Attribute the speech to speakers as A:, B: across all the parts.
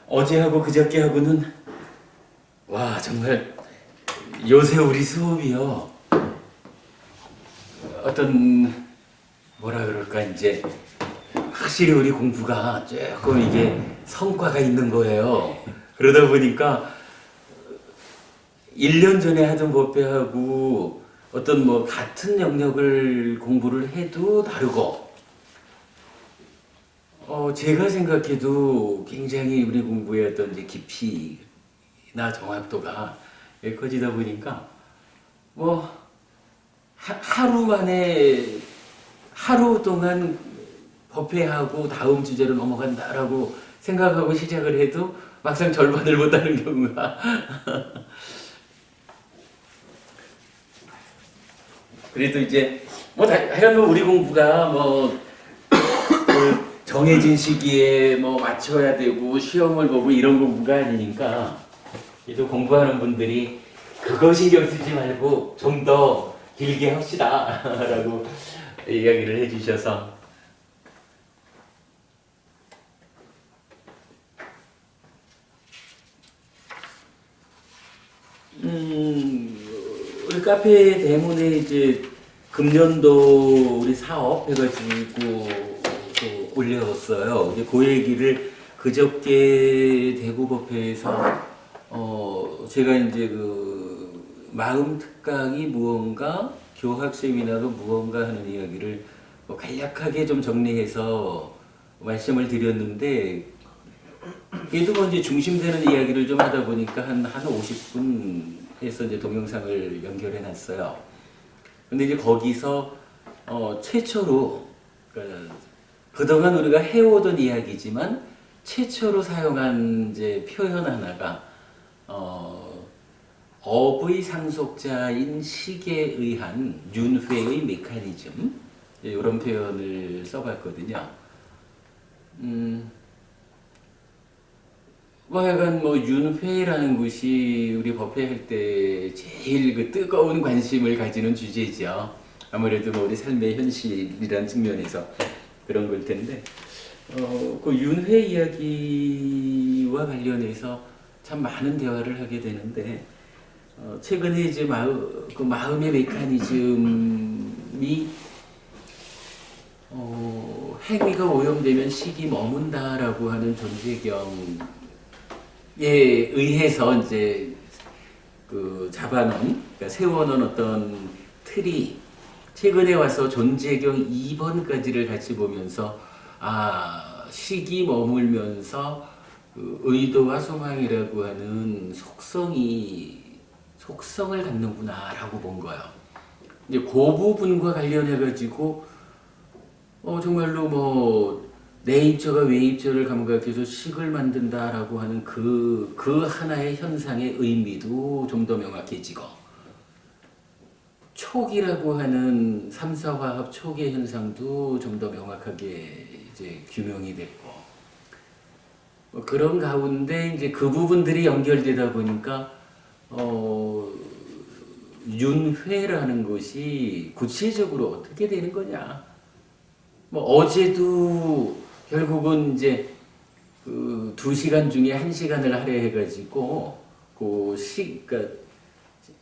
A: 어제하고 그저께하고는 와 정말 요새 우리 수업이요 어떤 뭐라 그럴까 이제 확실히 우리 공부가 조금 이게 성과가 있는 거예요. 그러다 보니까 1년 전에 하던 법배하고 어떤 뭐 같은 영역을 공부를 해도 다르고 제가 생각해도 굉장히 우리 공부의 어떤 이제 깊이나 정확도가 커지다 보니까 뭐 하루 만에 하루 동안 법회하고 다음 주제로 넘어간다라고 생각하고 시작을 해도 막상 절반을 못하는 경우가 그래도 이제 뭐 하여간 우리 공부가 뭐 정해진 시기에 뭐 맞춰야 되고 시험을 보고 이런 공부가 아니니까 그래도 공부하는 분들이 그거 신경 쓰지 말고 좀 더 길게 합시다 라고 이야기를 해주셔서 우리 카페 대문에 이제 금년도 우리 사업 해가지고 또 올렸어요. 이제 그 얘기를 그저께 대구법회에서 제가 이제 그 마음 특강이 무언가 교학 세미나가 무언가 하는 이야기를 뭐 간략하게 좀 정리해서 말씀을 드렸는데 그래도 뭐 이제 중심되는 이야기를 좀 하다 보니까 한 50분 해서 이제 동영상을 연결해 놨어요. 근데 이제 거기서 최초로 그러니까 그동안 우리가 해오던 이야기지만 최초로 사용한 이제 표현 하나가 업의 상속자인 식에 의한 윤회의 메커니즘 이런 표현을 써봤거든요. 뭐 약간 뭐 윤회라는 것이 우리 법회할 때 제일 그 뜨거운 관심을 가지는 주제죠. 아무래도 뭐 우리 삶의 현실이라는 측면에서 그런 걸 텐데 그 윤회 이야기와 관련해서 참 많은 대화를 하게 되는데 최근에 이제 그 마음의 메커니즘이 행위가 오염되면 식이 머문다라고 하는 존재경에 의해서 이제 그 잡아놓은, 그러니까 세워놓은 어떤 틀이 최근에 와서 존재경 2번까지를 같이 보면서 식이 머물면서 그 의도와 소망이라고 하는 속성을 갖는구나라고 본 거예요. 이제 그 부분과 관련해 가지고 정말로 뭐 내입처가 외입처를 감각해서 식을 만든다라고 하는 그 하나의 현상의 의미도 좀 더 명확해지고 촉이라고 하는 삼사화합 촉의 현상도 좀 더 명확하게 이제 규명이 됐고 그런 가운데 이제 그 부분들이 연결되다 보니까 윤회라는 것이 구체적으로 어떻게 되는 거냐? 뭐 어제도 결국은 이제 그 2시간 중에 1시간을 할애해가지고 그러니까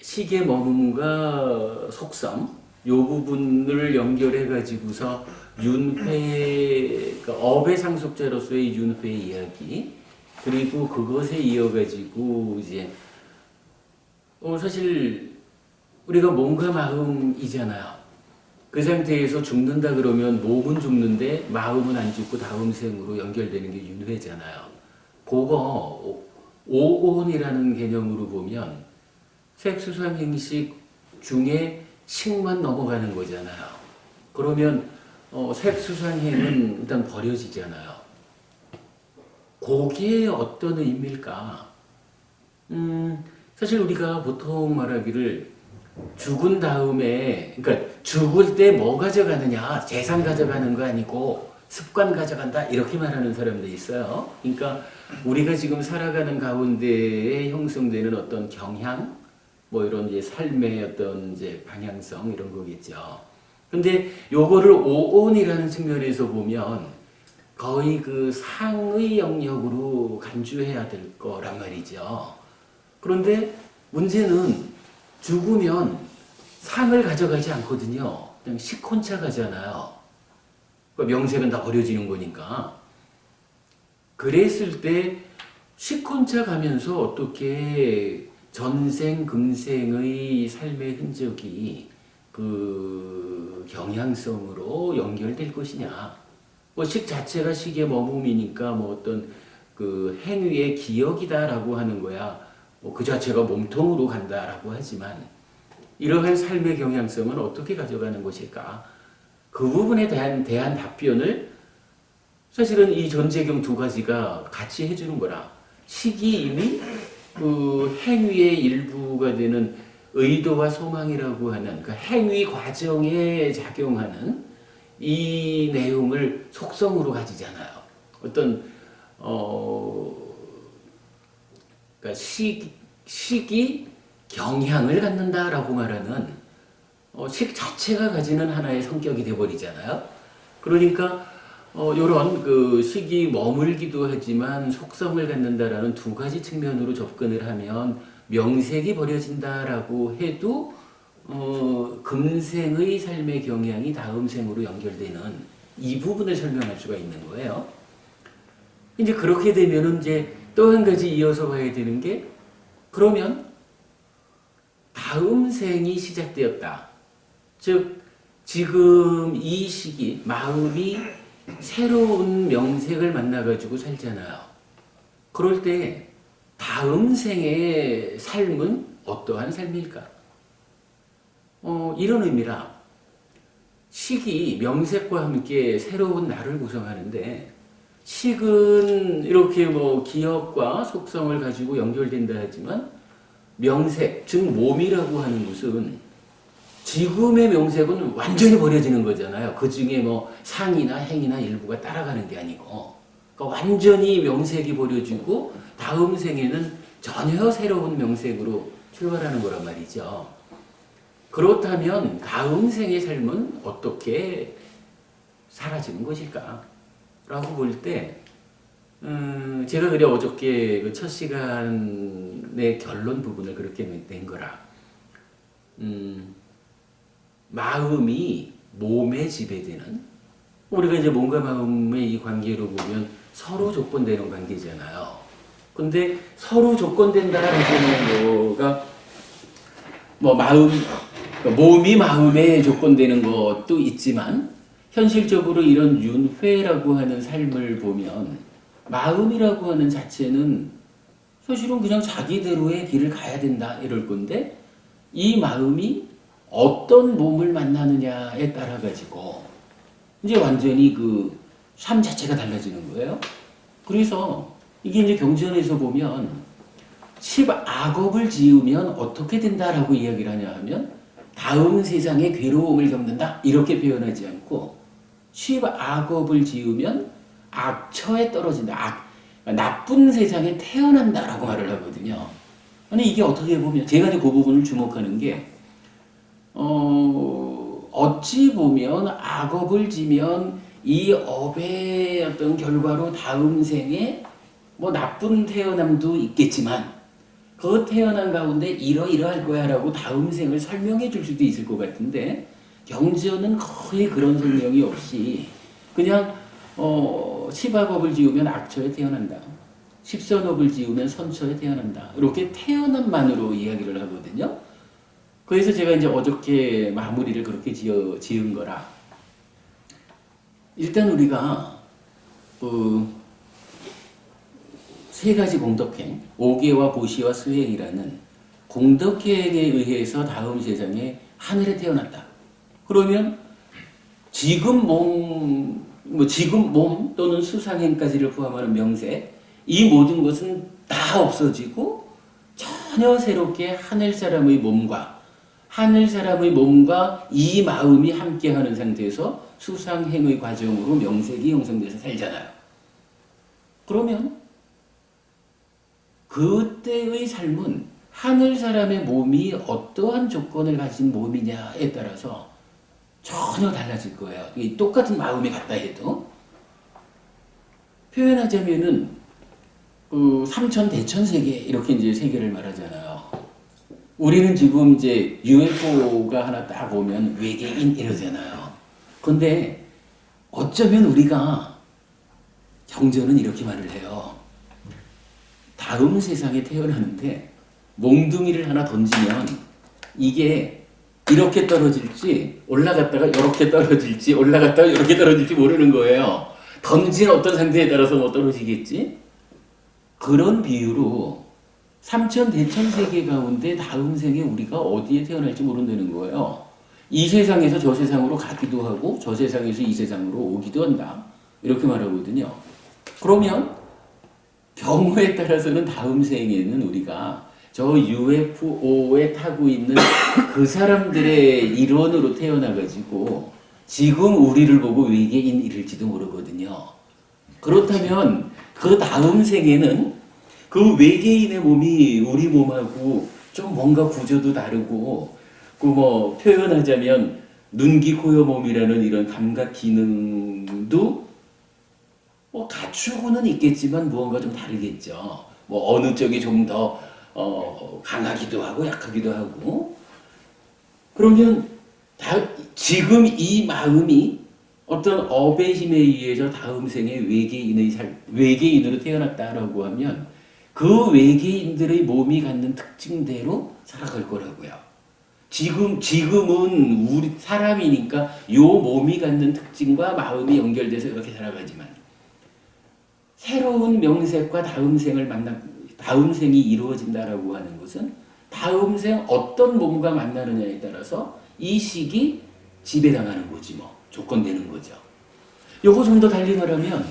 A: 식의 머금과 속성 요 부분을 연결해가지고서 윤회, 그러니까 업의 상속자로서의 윤회 이야기 그리고 그것에 이어가지고 이제 사실 우리가 몸과 마음이잖아요. 그 상태에서 죽는다 그러면 몸은 죽는데 마음은 안 죽고 다음 생으로 연결되는 게 윤회잖아요. 그거 오온이라는 개념으로 보면 색수상행식 중에 식만 넘어가는 거잖아요. 그러면 색수상행은 일단 버려지잖아요. 그게 어떤 의미일까? 사실 우리가 보통 말하기를 죽은 다음에, 그러니까 죽을 때 뭐 가져가느냐, 재산 가져가는 거 아니고 습관 가져간다 이렇게 말하는 사람들이 있어요. 그러니까 우리가 지금 살아가는 가운데에 형성되는 어떤 경향, 뭐 이런 이제 삶의 어떤 이제 방향성 이런 거겠죠. 근데 요거를 오온이라는 측면에서 보면 거의 그 상의 영역으로 간주해야 될 거란 말이죠. 그런데 문제는 죽으면 상을 가져가지 않거든요. 그냥 식 혼자 가잖아요. 그러니까 명색은 다 버려지는 거니까. 그랬을 때 식 혼자 가면서 어떻게 전생 금생의 삶의 흔적이 그 경향성으로 연결될 것이냐. 뭐 식 자체가 식의 머금이니까 뭐 어떤 그 행위의 기억이다라고 하는 거야. 뭐 그 자체가 몸통으로 간다라고 하지만 이러한 삶의 경향성은 어떻게 가져가는 것일까? 그 부분에 대한 답변을 사실은 이 전제경 두 가지가 같이 해주는 거라. 식이 이미 그 행위의 일부가 되는 의도와 소망이라고 하는 그 행위 과정에 작용하는 이 내용을 속성으로 가지잖아요. 어떤 그러니까 식이 경향을 갖는다라고 말하는 식 자체가 가지는 하나의 성격이 되어버리잖아요. 그러니까 이런 그 식이 머물기도 하지만 속성을 갖는다라는 두 가지 측면으로 접근을 하면 명색이 버려진다라고 해도 금생의 삶의 경향이 다음 생으로 연결되는 이 부분을 설명할 수가 있는 거예요. 이제 그렇게 되면은 이제 또 한 가지 이어서 봐야 되는 게 그러면 다음 생이 시작되었다. 즉 지금 이 시기 마음이 새로운 명색을 만나가지고 살잖아요. 그럴 때 다음 생의 삶은 어떠한 삶일까? 이런 의미라 식이 명색과 함께 새로운 나를 구성하는데 식은 이렇게 뭐 기억과 속성을 가지고 연결된다 하지만 명색, 즉 몸이라고 하는 것은 지금의 명색은 완전히 버려지는 거잖아요. 그 중에 뭐 상이나 행이나 일부가 따라가는 게 아니고 그러니까 완전히 명색이 버려지고 다음 생에는 전혀 새로운 명색으로 출발하는 거란 말이죠. 그렇다면 다음 생의 삶은 어떻게 사라지는 것일까? 라고 볼 때 제가 그래 어저께 그 첫 시간의 결론 부분을 그렇게 낸 거라 마음이 몸에 지배되는 우리가 이제 몸과 마음의 이 관계로 보면 서로 조건되는 관계잖아요. 근데 서로 조건된다라는 거가 뭐 마음 그러니까 몸이 마음에 조건되는 것도 있지만 현실적으로 이런 윤회라고 하는 삶을 보면 마음이라고 하는 자체는 사실은 그냥 자기대로의 길을 가야 된다 이럴 건데 이 마음이 어떤 몸을 만나느냐에 따라 가지고 이제 완전히 그 삶 자체가 달라지는 거예요. 그래서 이게 이제 경전에서 보면 10악업을 지으면 어떻게 된다라고 이야기를 하냐 하면 다음 세상에 괴로움을 겪는다 이렇게 표현하지 않고 10악업을 지으면 악처에 떨어진다. 나쁜 세상에 태어난다라고 말을 하거든요. 아니 이게 어떻게 보면 제가 이제 그 부분을 주목하는 게 어찌 보면 악업을 지면 이 업의 어떤 결과로 다음 생에 뭐 나쁜 태어남도 있겠지만 그 태어난 가운데 이러이러할 거야라고 다음 생을 설명해 줄 수도 있을 것 같은데 경전은 거의 그런 설명이 없이 그냥 10악업을 지으면 악처에 태어난다. 10선업을 지으면 선처에 태어난다. 이렇게 태어남만으로 이야기를 하거든요. 그래서 제가 이제 어저께 마무리를 그렇게 지은 거라. 일단 우리가 세 가지 공덕행, 오계와 보시와 수행이라는 공덕행에 의해서 다음 세상에 하늘에 태어난다. 그러면 지금 몸 또는 수상행까지를 포함하는 명색, 이 모든 것은 다 없어지고 전혀 새롭게 하늘 사람의 몸과 이 마음이 함께하는 상태에서 수상행의 과정으로 명색이 형성돼서 살잖아요. 그러면 그때의 삶은 하늘 사람의 몸이 어떠한 조건을 가진 몸이냐에 따라서 전혀 달라질 거예요. 똑같은 마음이 같다 해도 표현하자면은 그 삼천 대천 세계 이렇게 이제 세계를 말하잖아요. 우리는 지금 이제 UFO가 하나 딱 오면 외계인 이러잖아요. 근데 어쩌면 우리가 경전은 이렇게 말을 해요. 다음 세상에 태어나는데 몽둥이를 하나 던지면 이게 이렇게 떨어질지 올라갔다가 이렇게 떨어질지 올라갔다가 이렇게 떨어질지 모르는 거예요. 던진 어떤 상태에 따라서 뭐 떨어지겠지? 그런 비유로 삼천 대천 세계 가운데 다음 생에 우리가 어디에 태어날지 모른다는 거예요. 이 세상에서 저 세상으로 가기도 하고 저 세상에서 이 세상으로 오기도 한다. 이렇게 말하거든요. 그러면 경우에 따라서는 다음 생에는 우리가 저 UFO에 타고 있는 그 사람들의 일원으로 태어나가지고 지금 우리를 보고 외계인 이럴지도 모르거든요. 그렇다면 그 다음 생에는 그 외계인의 몸이 우리 몸하고 좀 뭔가 구조도 다르고 그 뭐 표현하자면 눈기 코여 몸이라는 이런 감각 기능도 뭐 갖추고는 있겠지만 무언가 좀 다르겠죠. 뭐 어느 쪽이 좀 더 강하기도 하고 약하기도 하고 그러면 지금 이 마음이 어떤 업의 힘에 의해서 다음 생에 외계인으로 태어났다라고 하면 그 외계인들의 몸이 갖는 특징대로 살아갈 거라고요. 지금은 우리 사람이니까 요 몸이 갖는 특징과 마음이 연결돼서 이렇게 살아가지만 새로운 명색과 다음 생이 이루어진다라고 하는 것은 다음 생 어떤 몸과 만나느냐에 따라서 이 시기 지배당하는 거지 뭐 조건되는 거죠. 요거 좀 더 달리 말하면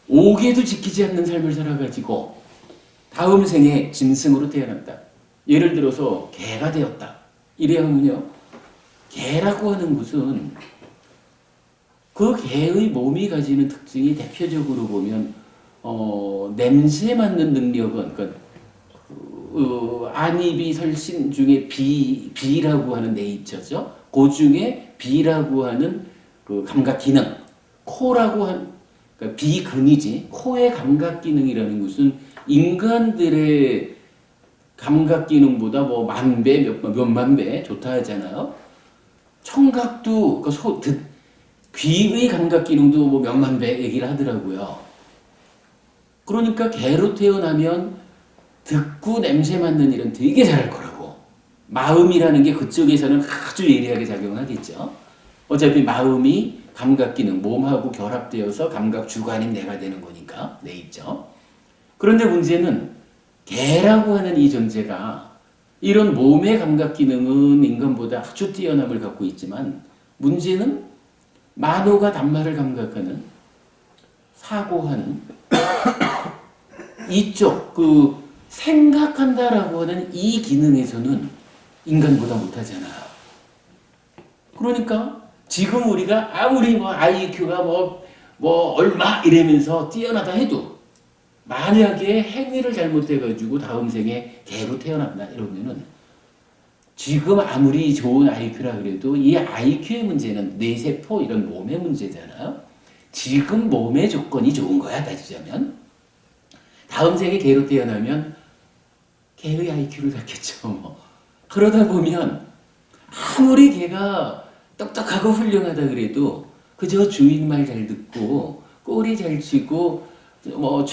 A: 옥에도 지키지 않는 삶을 살아가지고 다음 생에 짐승으로 태어났다. 예를 들어서 개가 되었다. 이래야 하면요. 개라고 하는 것은 그 개의 몸이 가지는 특징이 대표적으로 보면 냄새 맡는 능력은 그러니까 안이비설신 중에 비라고 하는 네이처죠. 그 중에 비라고 하는 그 감각 기능, 코라고 한 그러니까 비근이지. 코의 감각 기능이라는 것은 인간들의 감각 기능보다 뭐 만 배, 몇만 배 좋다 하잖아요. 청각도 귀의 감각 기능도 뭐 몇만 배 얘기를 하더라고요. 그러니까 개로 태어나면 듣고 냄새 맡는 일은 되게 잘할 거라고. 마음이라는 게 그쪽에서는 아주 예리하게 작용하겠죠. 어차피 마음이 감각 기능, 몸하고 결합되어서 감각 주관인 내가 되는 거니까 내 있죠. 그런데 문제는 개라고 하는 이 존재가 이런 몸의 감각 기능은 인간보다 아주 뛰어남을 갖고 있지만 문제는 만호가 단말을 감각하는 사고하는 이쪽 그 생각한다라고 하는 이 기능에서는 인간보다 못하잖아요. 그러니까 지금 우리가 아무리 뭐 IQ가 뭐 얼마 이러면서 뛰어나다 해도 만약에 행위를 잘못해가지고 다음 생에 개로 태어났다 이러면은 지금 아무리 좋은 IQ라 그래도 이 IQ의 문제는 뇌세포 이런 몸의 문제잖아요. 지금 몸의 조건이 좋은 거야 따지자면. 다음 생에 개로 태어나면 개의 IQ를 갖겠죠. 뭐. 그러다 보면 아무리 개가 똑똑하고 훌륭하다 그래도 그저 주인 말 잘 듣고 꼬리 잘 치고 뭐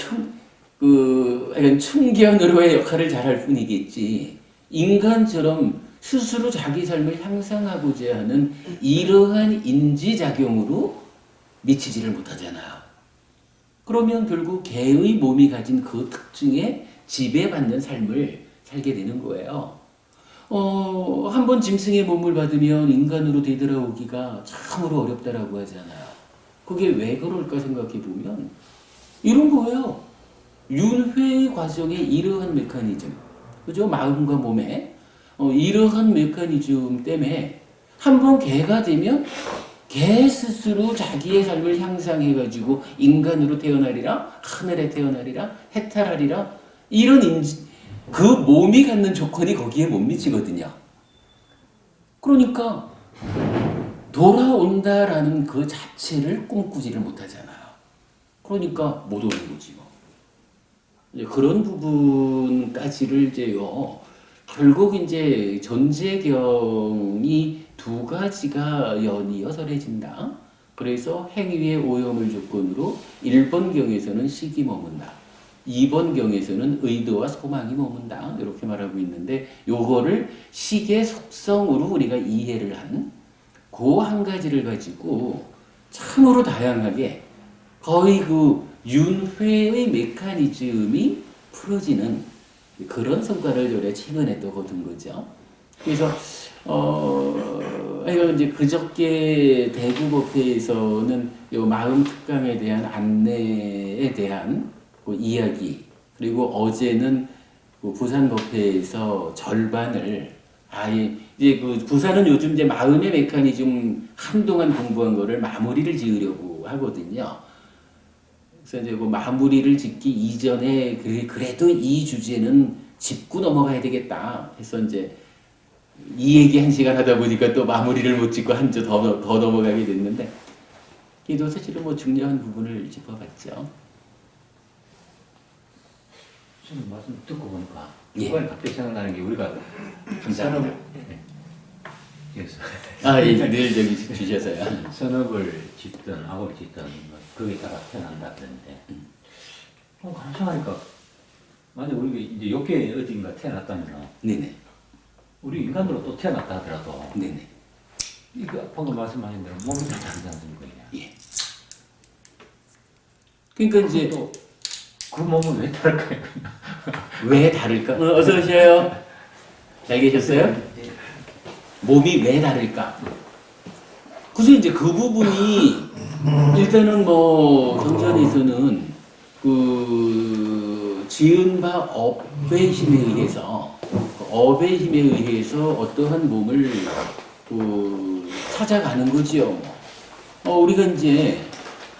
A: 충견으로의 역할을 잘할 뿐이겠지. 인간처럼 스스로 자기 삶을 향상하고자 하는 이러한 인지작용으로 미치지를 못하잖아요. 그러면 결국 개의 몸이 가진 그 특징에 지배받는 삶을 살게 되는 거예요. 한번 짐승의 몸을 받으면 인간으로 되돌아오기가 참으로 어렵다라고 하잖아요. 그게 왜 그럴까 생각해 보면 이런 거예요. 윤회의 과정에 이러한 메커니즘, 그죠? 마음과 몸에 이러한 메커니즘 때문에 한번 개가 되면 개 스스로 자기의 삶을 향상해가지고 인간으로 태어나리라, 하늘에 태어나리라, 해탈하리라 이런 그 몸이 갖는 조건이 거기에 못 미치거든요. 그러니까 돌아온다라는 그 자체를 꿈꾸지를 못하잖아요. 그러니까 못 오는 거지 뭐. 이제 그런 부분까지를 이제요. 결국 이제 존재경이 두 가지가 연이어서래진다. 그래서 행위의 오염을 조건으로 1번 경에서는 식이 머문다. 2번 경에서는 의도와 소망이 머문다. 이렇게 말하고 있는데 요거를 식의 속성으로 우리가 이해를 한 그 한 가지를 가지고 참으로 다양하게 거의 그 윤회의 메커니즘이 풀어지는 그런 성과를 요래 최근에 또 거둔 거죠. 그래서 이제 그저께 대구법회에서는 요 마음 특강에 대한 안내에 대한 그 이야기, 그리고 어제는 그 부산법회에서 절반을 아예 이제 그 부산은 요즘 이제 마음의 메커니즘 한동안 공부한 거를 마무리를 지으려고 하거든요. 그래서 이제 그 마무리를 짓기 이전에 그래도 이 주제는 짚고 넘어가야 되겠다 해서 이제 이 얘기 한 시간 하다 보니까 또 마무리를 못 짓고 한 주 더 넘어가게 됐는데 이도 사실은 뭐 중요한 부분을 짚어봤죠.
B: 지금 말씀 듣고 보니까
A: 예.
B: 이번에 갑자기 생각나는 게 우리가
A: 감사합니다.
B: 그래서
A: 늘 저기 주셔서요.
B: 선업을 짓든 악을 짓든 뭐 거기에 따라 태어난다 그러는데 감상하니까 만약 우리가 이제 욕계 어딘가 태어났다면
A: 네네.
B: 우리 인간으로 또 태어났다 하더라도
A: 네네.
B: 이거 방금 말씀하신 대로 몸이 다 다르지 않습니까?
A: 예. 그러니까 이제
B: 또 그 몸은 왜 다를까요?
A: 왜 다를까? 어서 오세요. 잘 계셨어요? 몸이 왜 다를까? 그래서 이제 그 부분이 일단은 뭐 경전에서는 그 지은 바 업의 힘에 의해서 업의 힘에 의해서 어떠한 몸을 그 찾아가는 거지요. 우리가 이제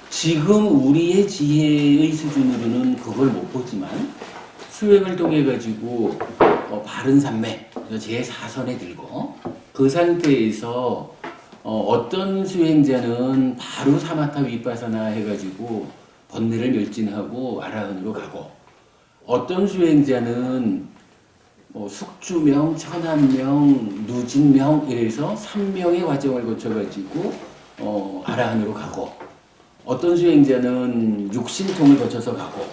A: 지금 우리의 지혜의 수준으로는 그걸 못 보지만 수행을 통해 가지고 바른 산맥 제4선에 들고 그 상태에서 어떤 수행자는 바로 사마타 위파사나 해가지고 번뇌를 멸진하고 아라한으로 가고 어떤 수행자는 숙주명, 천한명, 누진명 이래서 3명의 과정을 거쳐가지고 아라한으로 가고 어떤 수행자는 육신통을 거쳐서 가고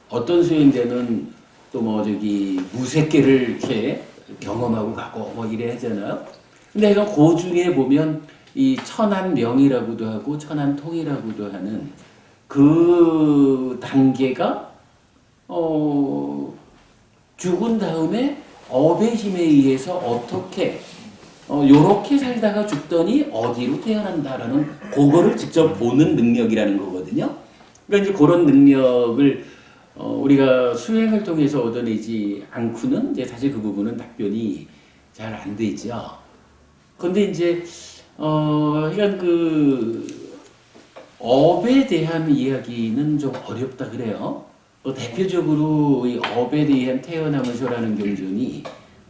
A: 어떤 수행자는 또 무색계를 이렇게 경험하고 가고 뭐 이래 하잖아요. 근데 이거 그 중에 보면 이 천한명이라고도 하고 천한통이라고도 하는 그 단계가 죽은 다음에 업의 힘에 의해서 어떻게 요렇게 살다가 죽더니 어디로 태어난다라는 그거를 직접 보는 능력이라는 거거든요. 그러니까 이제 그런 능력을 우리가 수행을 통해서 얻어내지 않고는 이제 사실 그 부분은 답변이 잘 안 되죠. 근데 이제 이런 그 업에 대한 이야기는 좀 어렵다 그래요. 대표적으로 이 업에 대한 태어남을 설하는 경전이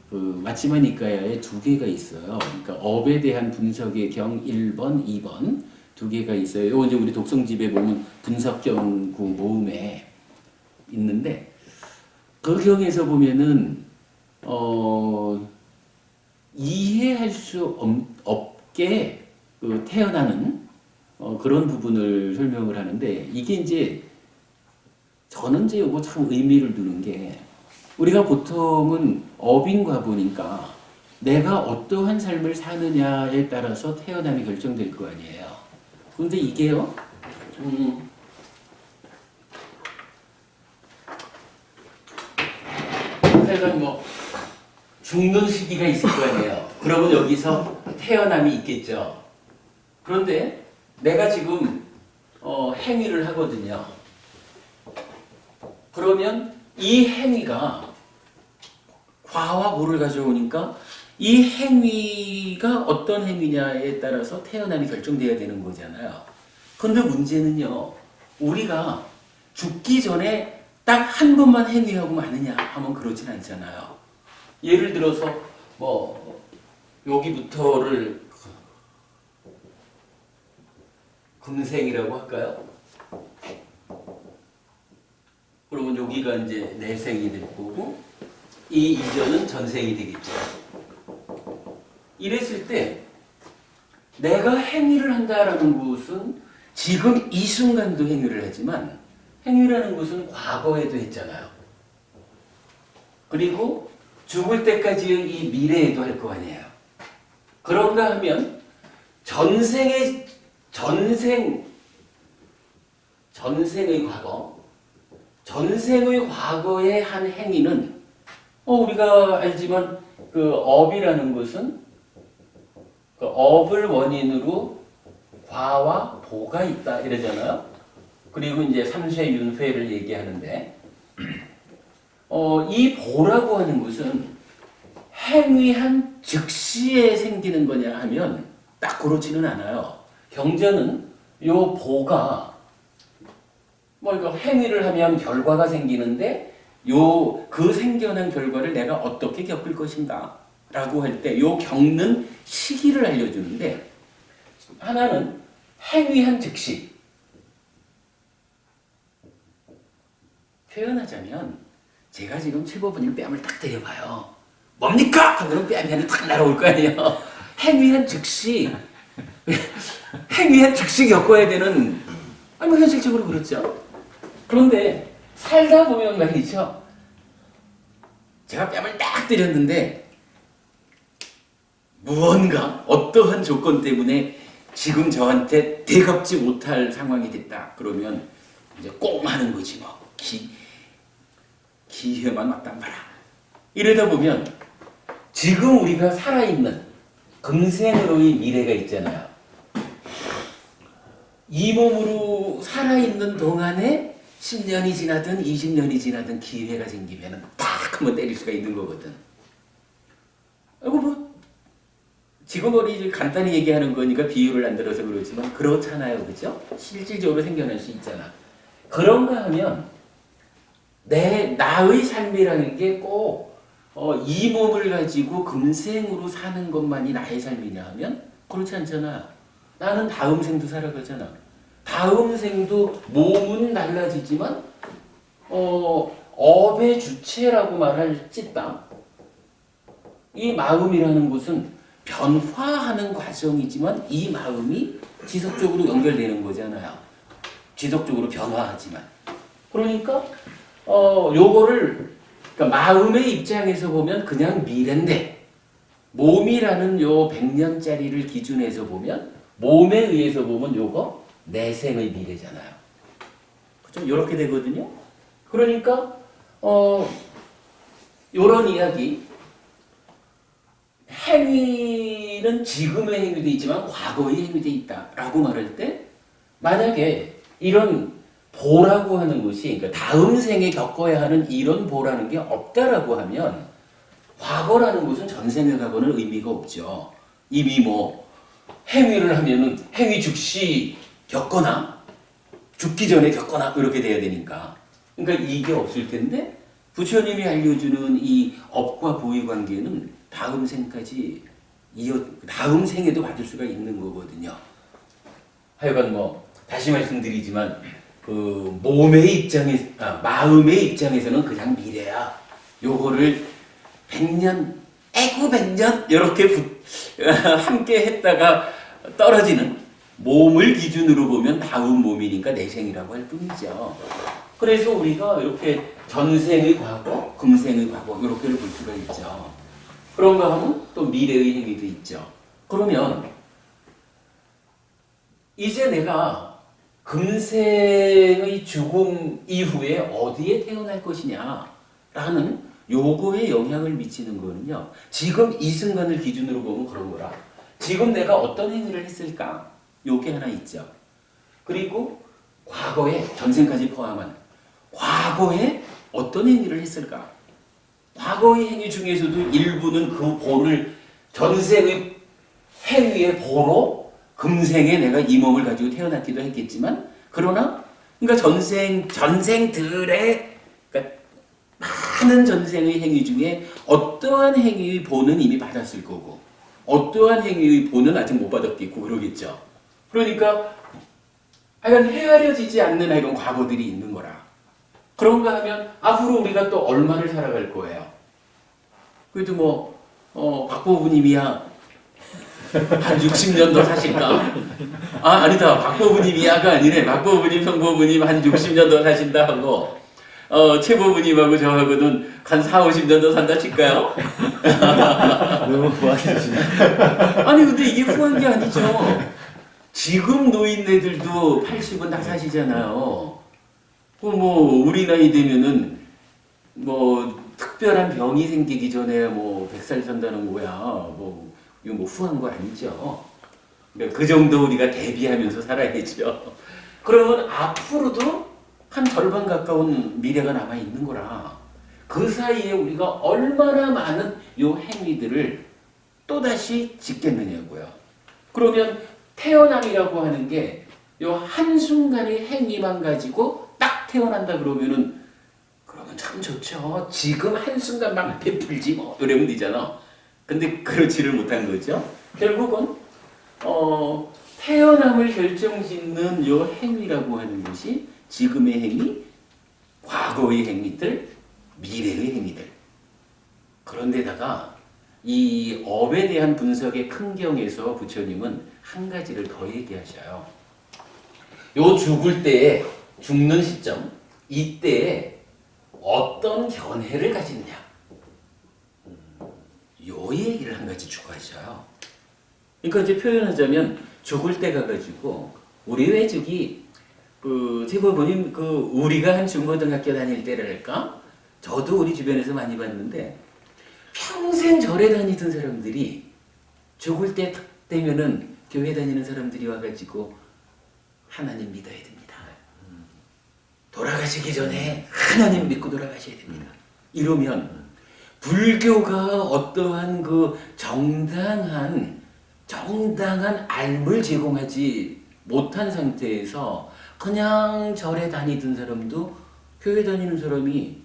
A: 그 마치마 니까야에 두 개가 있어요. 그러니까 업에 대한 분석의 경 1번, 2번 두 개가 있어요. 이거 이제 우리 독성집에 보면 분석경 그 모음에 있는데 그 경에서 보면은 이해할 수 없게 그 태어나는 그런 부분을 설명을 하는데 이게 이제 저는 이제 이거 참 의미를 두는 게 우리가 보통은 업인과 보니까 내가 어떠한 삶을 사느냐에 따라서 태어남이 결정될 거 아니에요. 근데 이게요, 내가 뭐 죽는 시기가 있을 거 아니에요. 그러면 여기서 태어남이 있겠죠. 그런데 내가 지금 행위를 하거든요. 그러면 이 행위가 과와 고를 가져오니까 이 행위가 어떤 행위냐에 따라서 태어남이 결정돼야 되는 거잖아요. 그런데 문제는요, 우리가 죽기 전에 딱 한 번만 행위하고 마느냐 하면 그렇진 않잖아요. 예를 들어서 뭐 여기부터를 금생이라고 할까요? 그러면 여기가 이제 내생이 될 거고 이 이전은 전생이 되겠죠. 이랬을 때 내가 행위를 한다라는 것은 지금 이 순간도 행위를 하지만 행위라는 것은 과거에도 했잖아요. 그리고 죽을 때까지의 이 미래에도 할 거 아니에요. 그런가 하면 전생의 과거, 전생의 과거에 한 행위는 우리가 알지만 그 업이라는 것은 그 업을 원인으로 과와 보가 있다 이러잖아요. 그리고 이제 삼세윤회를 얘기하는데 이 보라고 하는 것은 행위한 즉시에 생기는 거냐 하면 딱 그렇지는 않아요. 경전은 요 보가 이거 행위를 하면 결과가 생기는데 그 생겨난 결과를 내가 어떻게 겪을 것인가 라고 할 때 요 겪는 시기를 알려주는데 하나는 행위한 즉시 표현하자면 제가 지금 최고분이 뺨을 딱 때려봐요. 뭡니까? 하면 뺨이 하나 탁 날아올 거 아니에요. 행위한 즉시 행위한 즉시 겪어야 되는 현실적으로 그렇죠. 그런데 살다 보면 말이죠. 제가 뺨을 딱 때렸는데 무언가 어떠한 조건 때문에 지금 저한테 대갚지 못할 상황이 됐다. 그러면 이제 꽁 하는 거지 뭐. 기회만 왔단 봐라. 이러다 보면 지금 우리가 살아있는 금생으로의 미래가 있잖아요. 이 몸으로 살아있는 동안에 10년이 지나든 20년이 지나든 기회가 생기면 딱 한번 때릴 수가 있는 거거든. 지금 우리 간단히 얘기하는 거니까 비유를 안 들어서 그렇지만 그렇잖아요. 그죠? 실질적으로 생겨날 수 있잖아. 그런가 하면 나의 삶이라는 게 꼭 이 몸을 가지고 금생으로 사는 것만이 나의 삶이냐 하면 그렇지 않잖아. 나는 다음 생도 살아가잖아. 다음 생도 몸은 달라지지만 업의 주체라고 말할지다. 이 마음이라는 것은 변화하는 과정이지만 이 마음이 지속적으로 연결되는 거잖아요. 지속적으로 변화하지만. 그러니까 요거를 그러니까 마음의 입장에서 보면 그냥 미래인데 몸이라는 요 100년짜리를 기준해서 보면 몸에 의해서 보면 요거 내생의 미래잖아요. 좀 요렇게 되거든요. 그러니까 요런 이야기 행위는 지금의 행위도 있지만 과거의 행위도 있다라고 말할 때 만약에 이런 보라고 하는 것이 그러니까 다음 생에 겪어야 하는 이런 보라는 게 없다라고 하면 과거라는 것은 전생에 가고는 의미가 없죠. 이미 행위를 하면은 행위 즉시 겪거나 죽기 전에 겪거나 이렇게 돼야 되니까 그러니까 이게 없을 텐데 부처님이 알려주는 이 업과 보의 관계는 다음 생까지 다음 생에도 받을 수가 있는 거거든요. 하여간 다시 말씀드리지만 그 마음의 입장에서는 그냥 미래야. 요거를 100년, 100년 이렇게 함께 했다가 떨어지는 몸을 기준으로 보면 다음 몸이니까 내생이라고 할 뿐이죠. 그래서 우리가 이렇게 전생의 과거, 금생의 과거 이렇게를 볼 수가 있죠. 그런가 하면 또 미래의 행위도 있죠. 그러면 이제 내가 금생의 죽음 이후에 어디에 태어날 것이냐라는 요거에 영향을 미치는 거는요. 지금 이 순간을 기준으로 보면 그런 거라. 지금 내가 어떤 행위를 했을까? 요게 하나 있죠. 그리고 과거에 전생까지 포함한 과거에 어떤 행위를 했을까? 과거의 행위 중에서도 일부는 그 보를 전생의 행위의 보로 금생에 내가 이 몸을 가지고 태어났기도 했겠지만 그러나 그러니까 전생들의 그러니까 많은 전생의 행위 중에 어떠한 행위의 보는 이미 받았을 거고 어떠한 행위의 보는 아직 못 받았겠고 그러겠죠. 그러니까 하여간 헤아려지지 않는 하여간 과거들이 있는 거라. 그런가 하면 앞으로 우리가 또 얼마를 살아갈 거예요. 그래도 박보부님이야 한 60년 더 사실까? 아니다. 박보부님이야가 아니네. 박보부님, 성보부님 한 60년 더 사신다 하고 최보부님하고 저하고는 한 4, 50년 더 산다 칠까요?
B: 너무 후하시네.
A: 아니 근데 이게 후한 게 아니죠. 지금 노인네들도 80은 다 사시잖아요. 우리 나이 되면은 특별한 병이 생기기 전에 100살 산다는 거야. 이거 후한 거 아니죠. 그러니까 그 정도 우리가 대비하면서 살아야죠. 그러면 앞으로도 한 절반 가까운 미래가 남아 있는 거라. 그 사이에 우리가 얼마나 많은 요 행위들을 또다시 짓겠느냐고요. 그러면 태어남이라고 하는 게 요 한순간의 행위만 가지고 딱 태어난다 그러면 참 좋죠. 지금 한순간 막 베풀지 이러면 되잖아. 근데 그렇지를 못한 거죠. 결국은 태어남을 결정짓는 요 행위라고 하는 것이 지금의 행위, 과거의 행위들, 미래의 행위들. 그런데다가 이 업에 대한 분석의 큰경에서 부처님은 한 가지를 더 얘기하셔요. 요 죽는 시점, 이때에 어떤 견해를 가지느냐. 요 얘기를 한 가지 추가하셔요. 그러니까 이제 표현하자면 죽을 때 가가지고 우리 외죽이 제보보님 우리가 한 중고등학교 다닐 때랄까? 저도 우리 주변에서 많이 봤는데 평생 절에 다니던 사람들이 죽을 때 딱 되면은 교회 다니는 사람들이 와가지고 하나님 믿어야 됩니다. 돌아가시기 전에 하나님 믿고 돌아가셔야 됩니다. 이러면 불교가 어떠한 정당한 알물 제공하지 못한 상태에서 그냥 절에 다니던 사람도 교회 다니는 사람이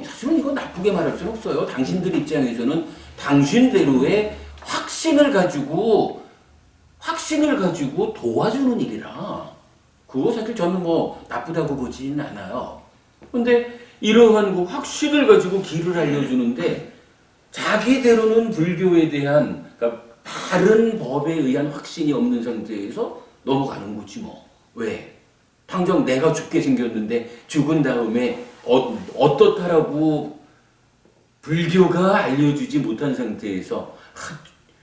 A: 사실은 이거 나쁘게 말할 수는 없어요. 당신들 입장에서는 당신대로의 확신을 가지고 도와주는 일이라 그거 사실 저는 나쁘다고 보지는 않아요. 근데 이러한 확신을 가지고 길을 알려주는데 자기대로는 불교에 대한 그러니까 다른 법에 의한 확신이 없는 상태에서 넘어가는 거지 왜? 당장 내가 죽게 생겼는데 죽은 다음에 어떻다라고 불교가 알려주지 못한 상태에서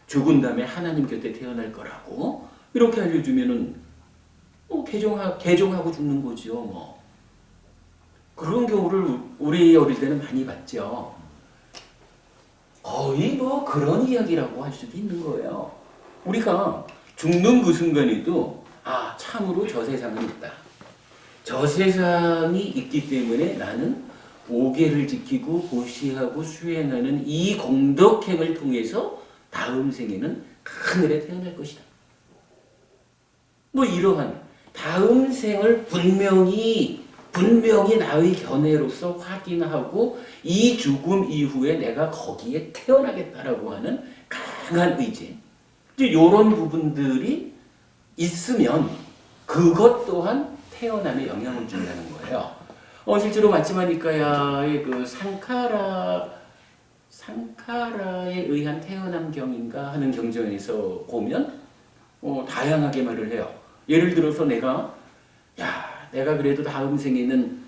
A: 죽은 다음에 하나님 곁에 태어날 거라고 이렇게 알려주면은 개종하고 죽는 거죠. 그런 경우를 우리 어릴 때는 많이 봤죠. 거의 그런 이야기라고 할 수도 있는 거예요. 우리가 죽는 그 순간에도 참으로 저 세상은 있다. 저 세상이 있기 때문에 나는 오계를 지키고 보시하고 수행하는 이 공덕행을 통해서 다음 생에는 하늘에 태어날 것이다. 이러한 다음 생을 분명히 나의 견해로서 확인하고 이 죽음 이후에 내가 거기에 태어나겠다라고 하는 강한 의지. 이제 이런 부분들이 있으면 그것 또한 태어남에 영향을 준다는 거예요. 실제로 마치마니까야의 상카라에 의한 태어남경인가 하는 경전에서 보면 다양하게 말을 해요. 예를 들어서 내가 그래도 다음 생에는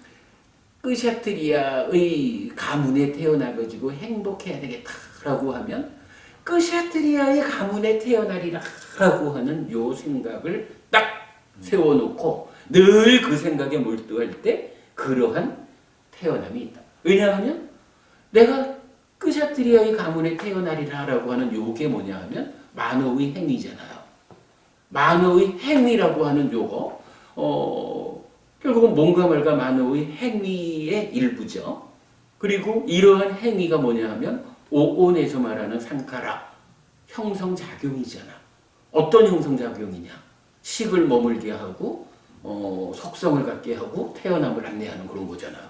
A: 끄샤트리아의 가문에 태어나가지고 행복해야 되겠다라고 하면 끄샤트리아의 가문에 태어나리라라고 하는 요 생각을 딱 세워놓고 늘 그 생각에 몰두할 때 그러한 태어남이 있다. 왜냐하면 내가 끄샤트리아의 가문에 태어나리라라고 하는 요게 뭐냐 하면 만호의 행위잖아요. 만호의 행위라고 하는 요거 결국은 뭔가 말가 만호의 행위의 일부죠. 그리고 이러한 행위가 뭐냐 하면 오온에서 말하는 상카라 형성작용이잖아. 어떤 형성작용이냐? 식을 머물게 하고 속성을 갖게 하고 태어남을 안내하는 그런 거잖아요.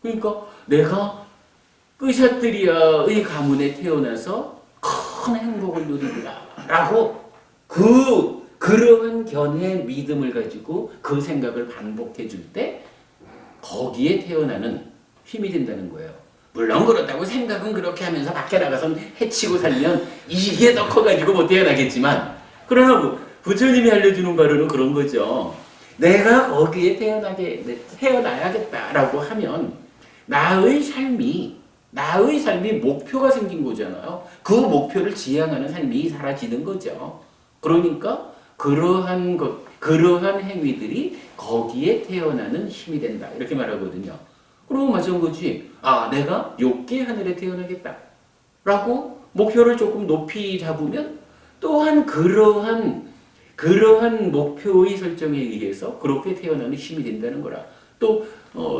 A: 그러니까 내가 끄샤트리아의 가문에 태어나서 큰 행복을 누리리라라고 그러한 견해 믿음을 가지고 그 생각을 반복해 줄 때 거기에 태어나는 힘이 된다는 거예요. 물론 그렇다고 생각은 그렇게 하면서 밖에 나가선 해치고 살면 이게 더 커가지고 못 태어나겠지만, 그러나 부처님이 알려주는 바로는 그런 거죠. 내가 거기에 태어나야겠다라고 하면 나의 삶이 목표가 생긴 거잖아요. 그 목표를 지향하는 삶이 사라지는 거죠. 그러니까 그러한 행위들이 거기에 태어나는 힘이 된다. 이렇게 말하거든요. 그러고 마찬가지, 내가 욕계 하늘에 태어나겠다. 라고 목표를 조금 높이 잡으면 또한 그러한 목표의 설정에 의해서 그렇게 태어나는 힘이 된다는 거라. 또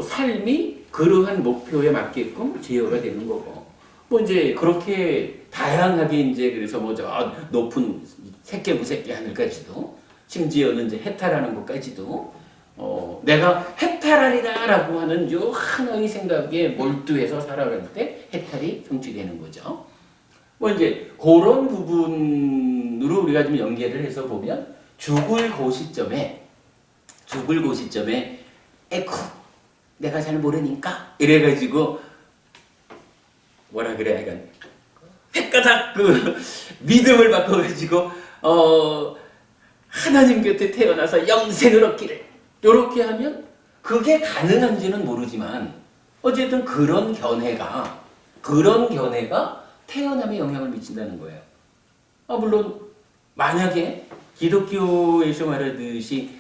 A: 삶이 그러한 목표에 맞게끔 제어가 되는 거고. 이제 그렇게 다양하게 이제 그래서 저 높은 색계 무색계 하늘까지도, 심지어는 이제 해탈하는 것까지도 내가 해탈하리라라고 하는 요 하나의 생각에 몰두해서 살아갈 때 해탈이 성취되는 거죠. 이제 그런 부분으로 우리가 좀 연계를 해서 보면 죽을 그 시점에 에쿠 내가 잘 모르니까 이래가지고 뭐라 그래, 약간 헷가닥 믿음을 바꿔가지고 하나님 곁에 태어나서 영생을 얻기를 이렇게 하면 그게 가능한지는 모르지만 어쨌든 그런 견해가 태어남에 영향을 미친다는 거예요. 물론 만약에 기독교에서 말하듯이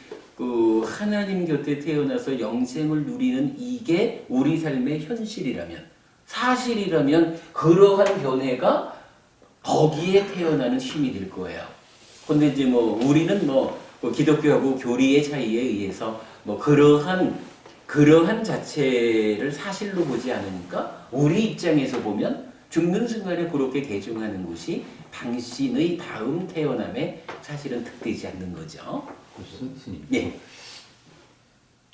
A: 하나님 곁에 태어나서 영생을 누리는 이게 우리 삶의 현실이라면, 사실이라면 그러한 견해가 거기에 태어나는 힘이 될 거예요. 근데 이제 우리는 기독교하고 교리의 차이에 의해서 그러한 자체를 사실로 보지 않으니까 우리 입장에서 보면 죽는 순간에 그렇게 개종하는 것이 당신의 다음 태어남에 사실은 득되지 않는 거죠.
B: 스님.
A: 예.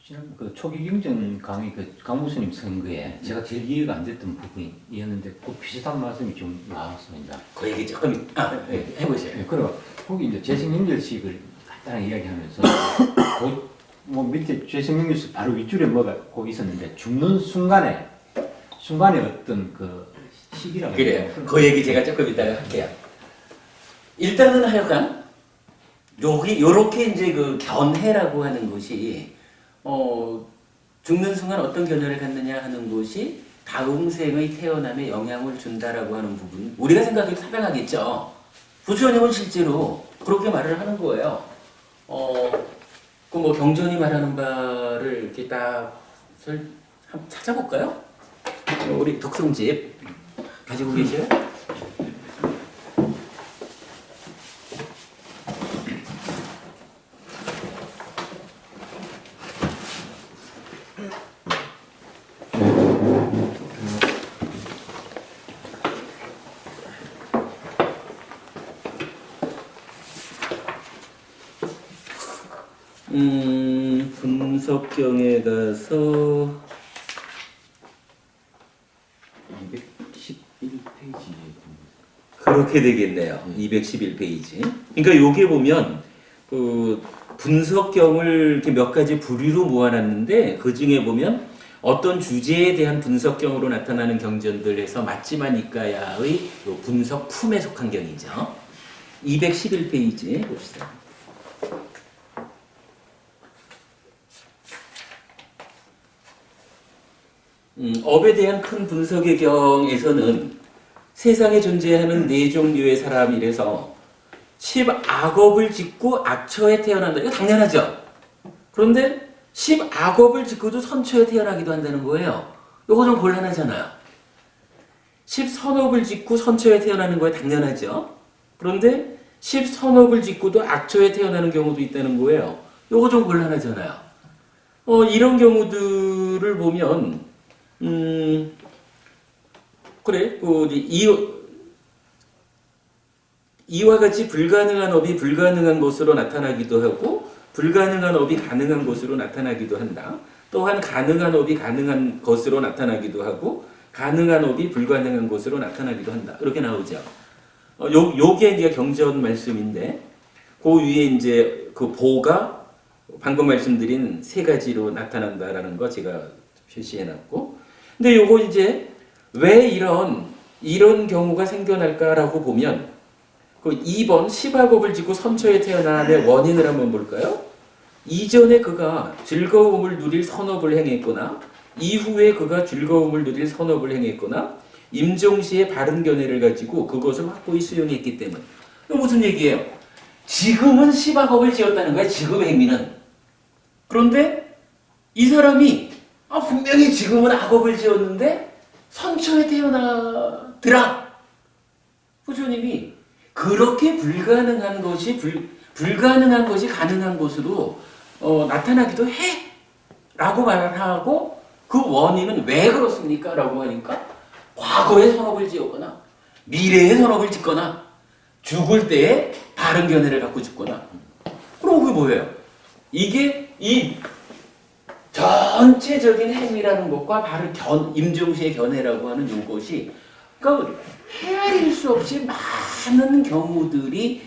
B: 지난 초기 경전 강의 강무 스님 선거에 제가 제일 이해가 안 됐던 부분이었는데 비슷한 말씀이 좀 나왔습니다.
A: 그 얘기 조금 해보세요.
B: 네, 그리고 거기 이제 재생연결식을 간단하게 이야기하면서 밑에 재생연결식 바로 윗줄에 뭐가 거기 있었는데 죽는 순간에 어떤 시기라고
A: 그래요. 그 얘기 제가 조금 이따가 할게요. 일단은 하여간 요렇게 이제 견해라고 하는 것이 죽는 순간 어떤 견해를 갖느냐 하는 것이 다음 생의 태어남에 영향을 준다라고 하는 부분, 우리가 생각해도 타당하겠죠. 부처님은 실제로 그렇게 말을 하는 거예요. 경전이 말하는 바를 이렇게 딱 한번 찾아볼까요? 우리 독성집 가지고 계세요? 분석경에 가서 211페이지 그렇게 되겠네요. 211페이지. 그러니까 여기 보면 분석경을 이렇게 몇 가지 부류로 모아놨는데 그 중에 보면 어떤 주제에 대한 분석경으로 나타나는 경전들에서 맞지마니까야의 분석 품에 속한 경이죠. 211페이지 봅시다. 업에 대한 큰 분석의 경에서는 세상에 존재하는 네 종류의 사람이래서 10악업을 짓고 악처에 태어난다. 이거 당연하죠. 그런데 10악업을 짓고도 선처에 태어나기도 한다는 거예요. 이거 좀 곤란하잖아요. 10선업을 짓고 선처에 태어나는 거에 당연하죠. 그런데 10선업을 짓고도 악처에 태어나는 경우도 있다는 거예요. 이거 좀 곤란하잖아요. 이런 경우들을 보면 그래, 이와 같이 불가능한 업이 불가능한 것으로 나타나기도 하고 불가능한 업이 가능한 것으로 나타나기도 한다. 또한 가능한 업이 가능한 것으로 나타나기도 하고 가능한 업이 불가능한 것으로 나타나기도 한다. 이렇게 나오죠. 요게 이제 경전 말씀인데 그 위에 이제 그 보가 방금 말씀드린 세 가지로 나타난다라는 거 제가 표시해놨고, 근데 요거 이제 왜 이런 경우가 생겨날까라고 보면 그 2번 시바겁을 지고 선처에 태어남의 원인을 한번 볼까요? 이전에 그가 즐거움을 누릴 선업을 행했거나 이후에 그가 즐거움을 누릴 선업을 행했거나 임종시에 바른 견해를 가지고 그것을 확고히 수용했기 때문. 이거 무슨 얘기예요? 지금은 시바겁을 지었다는 거야. 지금의 행위는. 그런데 이 사람이 분명히 지금은 악업을 지었는데 선처에 태어나더라. 부처님이 그렇게 불가능한 것이 불가능한 것이 가능한 것으로 나타나기도 해 라고 말하고, 그 원인은 왜 그렇습니까? 라고 하니까 과거에 선업을 지었거나 미래에 선업을 짓거나 죽을 때에 바른 견해를 갖고 죽거나. 그럼 그게 뭐예요? 이게 이 전체적인 행위라는 것과 바로 임종시의 견해라고 하는 요것이, 그러니까 헤아릴 수 없이 많은 경우들이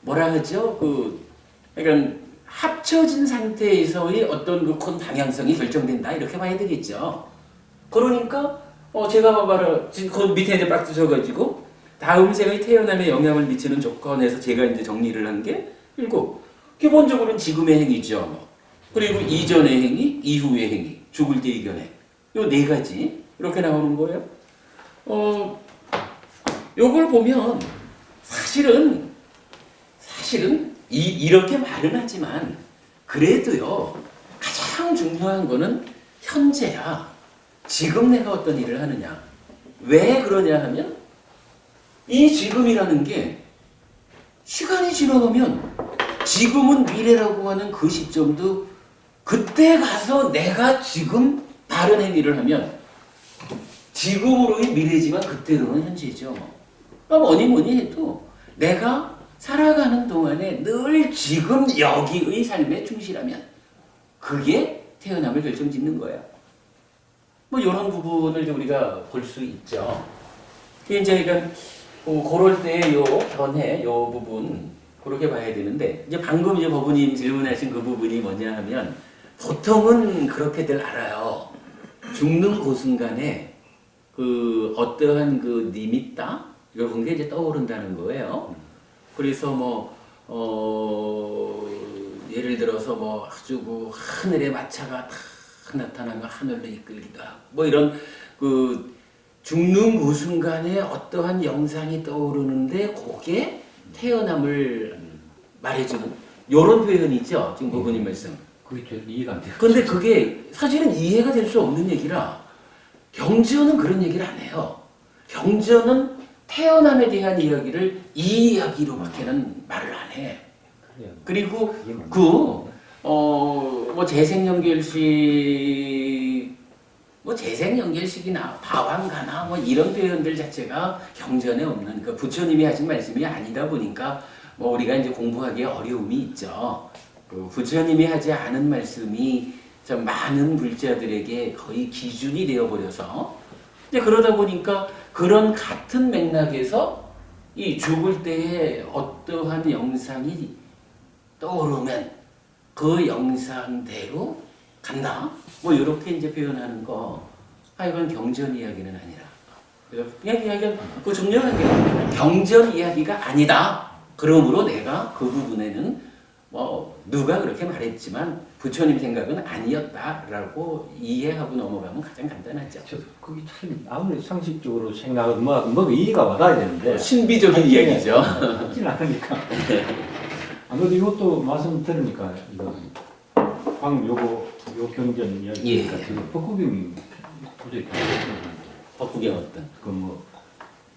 A: 뭐라 하죠? 그러니까 합쳐진 상태에서의 어떤 그 방향성이 결정된다, 이렇게 봐야 되겠죠. 그러니까 제가 바로 그 밑에 이제 박스 쳐가지고 다음 생의 태어남에 영향을 미치는 조건에서 제가 이제 정리를 한 게 7. 기본적으로는 지금의 행위죠. 그리고 이전의 행위, 이후의 행위, 죽을 때의 견해. 요 4가지 이렇게 나오는 거예요. 요걸 보면 사실은 이렇게 말은 하지만 그래도요, 가장 중요한 거는 현재야. 지금 내가 어떤 일을 하느냐. 왜 그러냐 하면 이 지금이라는 게 시간이 지나가면 지금은 미래라고 하는 그 시점도 그때 가서 내가 지금 다른 행위를 하면 지금으로의 미래지만 그때로는 현재죠. 뭐니 해도 내가 살아가는 동안에 늘 지금 여기의 삶에 충실하면 그게 태어남을 결정짓는 거야. 이런 부분을 우리가 볼 수 있죠. 이제 그럴 때 요 견해, 요 부분 그렇게 봐야 되는데, 이제 방금 이제 법부님 질문하신 그 부분이 뭐냐 하면 보통은 그렇게들 알아요. 죽는 그 순간에 어떠한 니미따 이런 게 이제 떠오른다는 거예요. 그래서 예를 들어서 아주 하늘의 마차가 탁 나타나면 하늘로 이끌기도 하고 이런 죽는 그 순간에 어떠한 영상이 떠오르는데 그게 태어남을 말해주는 이런 표현이죠. 지금 법부님 말씀.
B: 그게 이해가 안 돼요.
A: 근데 그게 사실은 이해가 될 수 없는 얘기라 경전은 그런 얘기를 안 해요. 경전은 태어남에 대한 이야기를 이 이야기로밖에는 말을 안 해. 그리고 재생연결식이나 바왕가나 이런 표현들 자체가 경전에 없는, 부처님이 하신 말씀이 아니다 보니까 우리가 이제 공부하기에 어려움이 있죠. 부처님이 하지 않은 말씀이 좀 많은 불자들에게 거의 기준이 되어버려서, 이제 그러다 보니까 그런 같은 맥락에서 이 죽을 때에 어떠한 영상이 떠오르면 그 영상대로 간다. 이렇게 이제 표현하는 거. 이건 경전 이야기는 아니라. 그냥 이야기는 중요한 게 경전 이야기가 아니다. 그러므로 내가 그 부분에는 누가 그렇게 말했지만 부처님 생각은 아니었다라고 이해하고 넘어가면 가장 간단하죠.
B: 저도 그게 참 아무리 상식적으로 생각은 뭐 이해가 와닿아야 되는데
A: 신비적인 이야기죠.
B: 하진 않으니까. 아무래도 이것도 말씀 들으니까 이거 방금 요 경전 이야기니까 지금 법구경이 도저히
A: 법구경 어떤?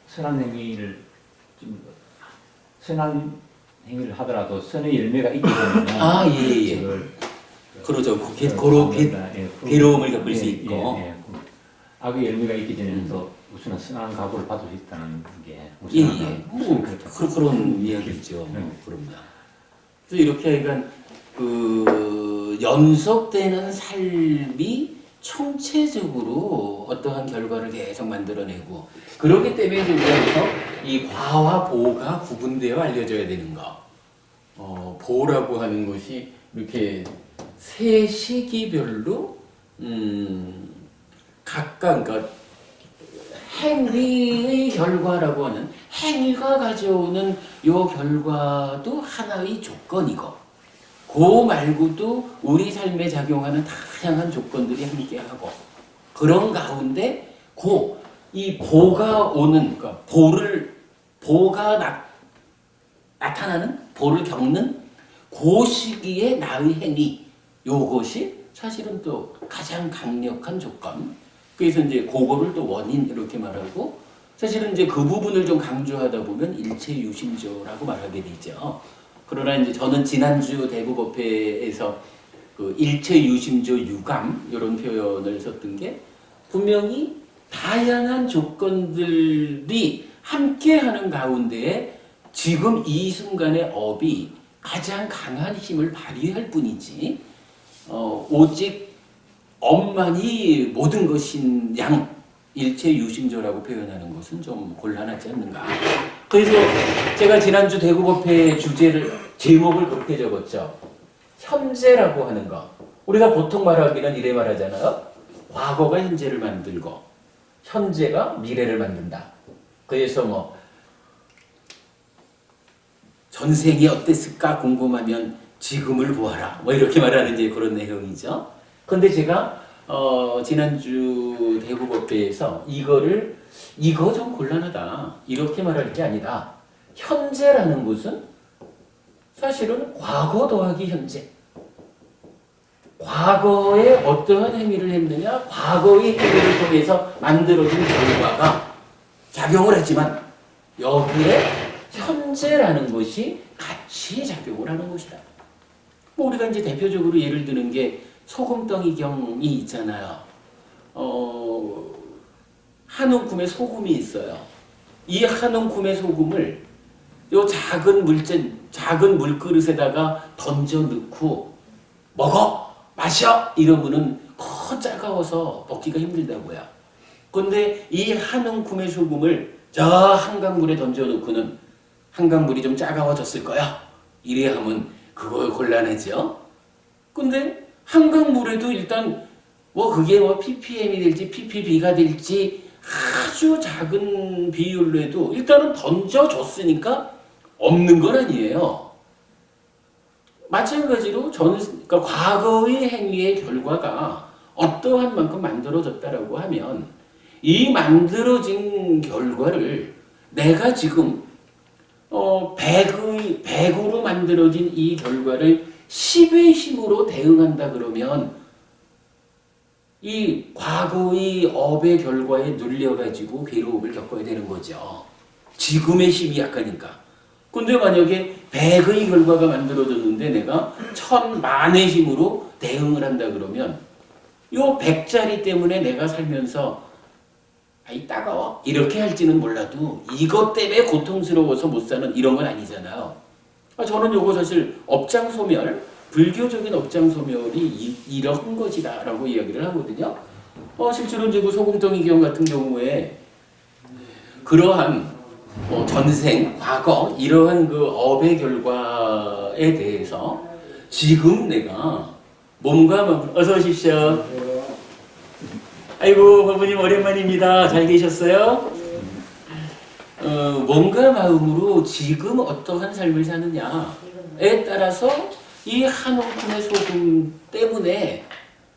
B: 선한 행위를 좀 선한 행위를 하더라도 선의 열매가 있기 때문에
A: 예. 그러죠. 그렇게 괴로움을 겪을 수 있고
B: 악의 열매가 있기 전에도 우선 선한 각오를 받을 수 있다는 게
A: 그런 이야기죠. 그럼요. 그래서 이렇게 하여간 연속되는 삶이 총체적으로 어떠한 결과를 계속 만들어내고, 그렇기 때문에 우리가 이 과와 보가 구분되어 알려져야 되는 거. 보라고 하는 것이 이렇게 세 시기별로 각각 그러니까 행위의 결과라고 하는 행위가 가져오는 요 결과도 하나의 조건이고 그 말고도 우리 삶에 작용하는 다양한 조건들이 함께하고 그런 가운데 이 보가 오는 그러니까 보가 나타나는 보를 겪는 그 시기에 나의 행위 요것이 사실은 또 가장 강력한 조건. 그래서 이제 그거를 또 원인 이렇게 말하고 사실은 이제 그 부분을 좀 강조하다 보면 일체유심조라고 말하게 되죠. 그러나 이제 저는 지난주 대구법회에서 그 일체유심조 유감 이런 표현을 썼던 게 분명히 다양한 조건들이 함께하는 가운데에 지금 이 순간의 업이 가장 강한 힘을 발휘할 뿐이지 오직 업만이 모든 것인 양 일체유심조라고 표현하는 것은 좀 곤란하지 않는가. 그래서 제가 지난주 대구법회 제목을 그렇게 적었죠. 현재라고 하는 거. 우리가 보통 말하기는 이래 말하잖아요. 과거가 현재를 만들고 현재가 미래를 만든다. 그래서 전생이 어땠을까 궁금하면 지금을 보아라. 이렇게 말하는 이제 그런 내용이죠. 근데 제가 지난주 대구법회에서 이거 좀 곤란하다. 이렇게 말할 게 아니라 현재라는 것은 사실은 과거 더하기 현재. 과거에 어떠한 행위를 했느냐, 과거의 행위를 통해서 만들어진 결과가 작용을 했지만 여기에 현재라는 것이 같이 작용을 하는 것이다. 우리가 이제 대표적으로 예를 드는 게 소금덩이경이 있잖아요. 한 움큼의 소금이 있어요. 이 한 움큼의 소금을 요 작은 물그릇에다가 던져 넣고 먹어! 마셔! 이러면은 차가워서 먹기가 힘들다고요. 근데 이 한 움큼의 소금을 저 한강물에 던져 놓고는 한강물이 좀 차가워졌을 거야. 이래 하면 그거 곤란하죠. 근데 한강물에도 일단 그게 ppm이 될지 ppb가 될지 아주 작은 비율로 해도 일단은 던져줬으니까 없는 건 아니에요. 마찬가지로 그러니까 과거의 행위의 결과가 어떠한 만큼 만들어졌다라고 하면 이 만들어진 결과를 내가 지금 100으로 만들어진 이 결과를 10의 힘으로 대응한다 그러면 이 과거의 업의 결과에 눌려가지고 괴로움을 겪어야 되는 거죠. 지금의 힘이 약하니까. 근데 만약에 100의 결과가 만들어졌는데 내가 1000만의 힘으로 대응을 한다 그러면 요 100짜리 때문에 내가 살면서 아이 따가워 이렇게 할지는 몰라도 이것 때문에 고통스러워서 못 사는 이런 건 아니잖아요. 저는 요거 사실 업장소멸, 불교적인 업장소멸이 이런 것이다라고 이야기를 하거든요. 실제로 이제 그 소금덩이경 같은 경우에 그러한 전생, 과거 이러한 그 업의 결과에 대해서 지금 내가 몸과 어서 오십시오. 아이고 부모님 오랜만입니다. 잘 계셨어요? 몸과 마음으로 지금 어떠한 삶을 사느냐에 따라서 이 한 움큼의 소금 때문에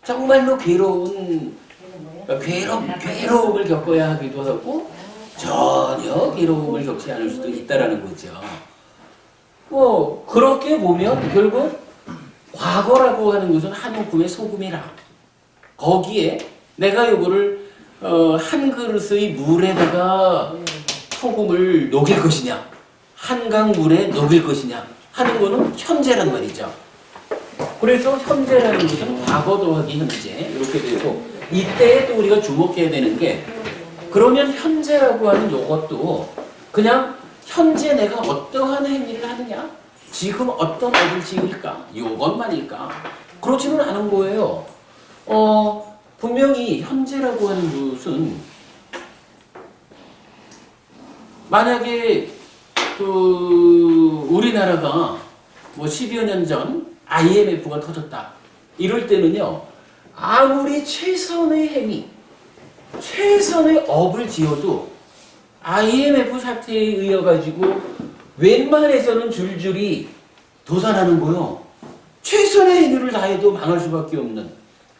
A: 정말로 괴로움을 겪어야 하기도 하고 전혀 괴로움을 겪지 않을 수도 있다라는 거죠. 그렇게 보면 결국 과거라고 하는 것은 한 움큼의 소금이라 거기에 내가 이거를 한 그릇의 물에다가 소금을 녹일 것이냐 한강물에 녹일 것이냐 하는 거는 현재란 말이죠. 그래서 현재라는 것은 과거 더하기 현재 이렇게 되고 이때에 또 우리가 주목해야 되는 게 그러면 현재라고 하는 요것도 그냥 현재 내가 어떠한 행위를 하느냐 지금 어떤 업을 지을까 요것만일까 그렇지는 않은 거예요. 분명히 현재라고 하는 것은 만약에 우리나라가 뭐 10여 년 전 IMF가 터졌다. 이럴 때는요, 아무리 최선의 행위, 최선의 업을 지어도 IMF 사태에 의해가지고 웬만해서는 줄줄이 도산하는 거요. 최선의 행위를 다해도 망할 수밖에 없는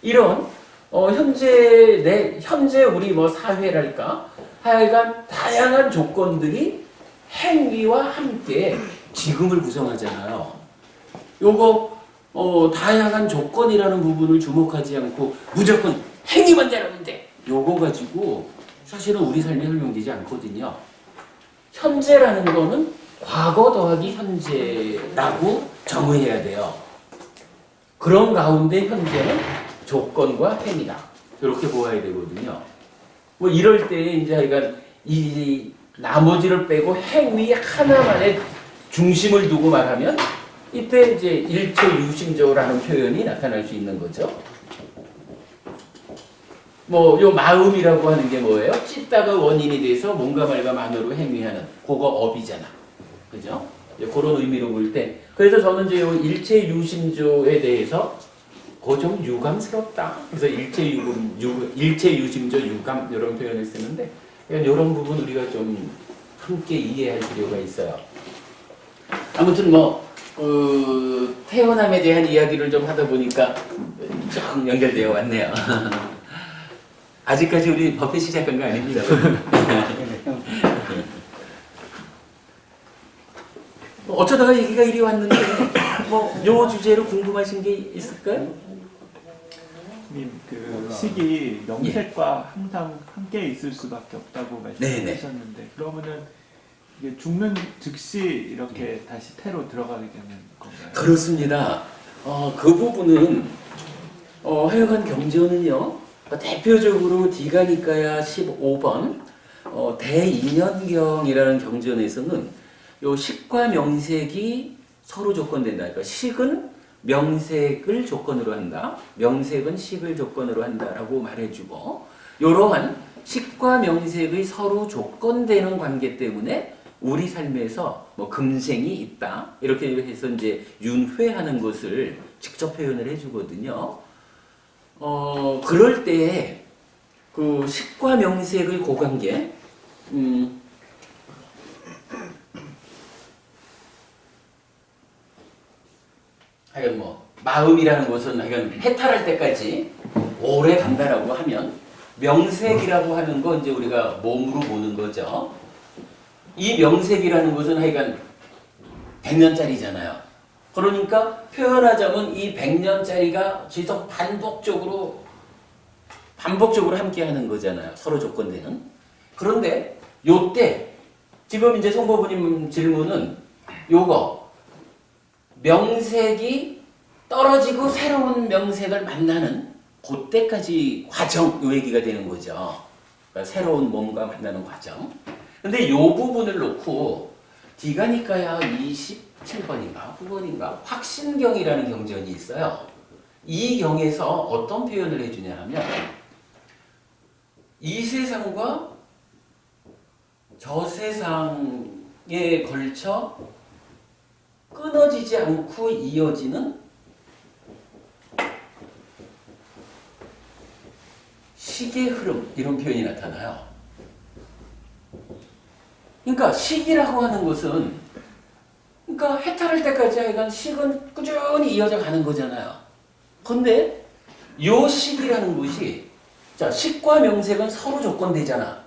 A: 이런 현재 우리 뭐 사회랄까 하여간 다양한 조건들이 행위와 함께 지금을 구성하잖아요. 요거 다양한 조건이라는 부분을 주목하지 않고 무조건 행위만 잘하면 돼. 요거 가지고 사실은 우리 삶에 설명되지 않거든요. 현재라는 거는 과거 더하기 현재라고 정의해야 돼요. 그런 가운데 현재는 조건과 행위다. 이렇게 보아야 되거든요. 뭐 이럴 때 이제 하여간 이 나머지를 빼고 행위 하나만에 중심을 두고 말하면 이때 이제 일체유심조라는 표현이 나타날 수 있는 거죠. 뭐 요 마음이라고 하는 게 뭐예요? 찢다가 원인이 돼서 몸과 말과 마음으로 행위하는 그거 업이잖아. 그죠? 그런 의미로 볼 때 그래서 저는 이제 요 일체유심조에 대해서 그거 좀 유감스럽다. 그래서 일체유심조 유감 이런 표현을 쓰는데 이런 부분 우리가 좀 함께 이해할 필요가 있어요. 아무튼 뭐 태어남에 대한 이야기를 좀 하다 보니까 좀 연결되어 왔네요. 아직까지 우리 법회 시작한 거 아닙니다. 어쩌다가 얘기가 이리 왔는데 뭐 요 주제로 궁금하신 게 있을까요?
C: 그 식이 명색과 항상 함께 있을 수밖에 없다고
A: 네네.
C: 말씀하셨는데 그러면은 이게 죽는 즉시 이렇게 다시 태로 들어가게 되는 건가요?
A: 그렇습니다. 그 부분은 하여간 경전은요. 대표적으로 디가니까야 15번 대인연경이라는 경전에서는 요 식과 명색이 서로 조건된다. 그러니까 식은 명색을 조건으로 한다. 명색은 식을 조건으로 한다라고 말해주고 이러한 식과 명색의 서로 조건되는 관계 때문에 우리 삶에서 뭐 금생이 있다. 이렇게 해서 이제 윤회하는 것을 직접 표현을 해주거든요. 그럴 때 그 식과 명색의 고관계, 하여간 뭐 마음이라는 것은 하여간 해탈할 때까지 오래 간다라고 하면 명색이라고 하는 거 이제 우리가 몸으로 보는 거죠. 이 명색이라는 것은 하여간 100년짜리잖아요. 그러니까 표현하자면 이 100년짜리가 지속 반복적으로 함께 하는 거잖아요. 서로 조건되는. 그런데 요때 지금 이제 송보부님 질문은 요거 명색이 떨어지고 새로운 명색을 만나는 그때까지 과정 요 얘기가 되는 거죠. 그러니까 새로운 몸과 만나는 과정. 근데 요 부분을 놓고 디가니까야 27번인가 9번인가 확신경이라는 경전이 있어요. 이 경에서 어떤 표현을 해주냐 하면 이 세상과 저 세상에 걸쳐 끊어지지 않고 이어지는 시계의 흐름 이런 표현이 나타나요. 그러니까 식이라고 하는 것은 그러니까 해탈할 때까지 하여간 식은 꾸준히 이어져 가는 거잖아요. 근데 요 식이라는 것이 자 식과 명색은 서로 조건되잖아.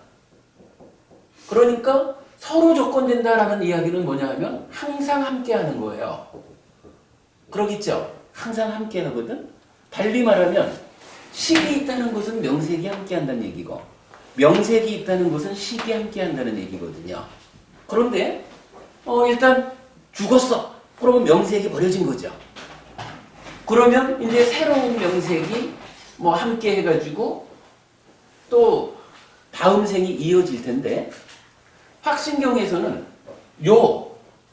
A: 그러니까 서로 조건된다라는 이야기는 뭐냐 하면 항상 함께 하는 거예요. 그러겠죠? 항상 함께 하거든? 달리 말하면 식이 있다는 것은 명색이 함께 한다는 얘기고 명색이 있다는 것은 식이 함께 한다는 얘기거든요. 그런데 일단 죽었어. 그러면 명색이 버려진 거죠. 그러면 이제 새로운 명색이 뭐 함께 해가지고 또 다음 생이 이어질 텐데 확신경에서는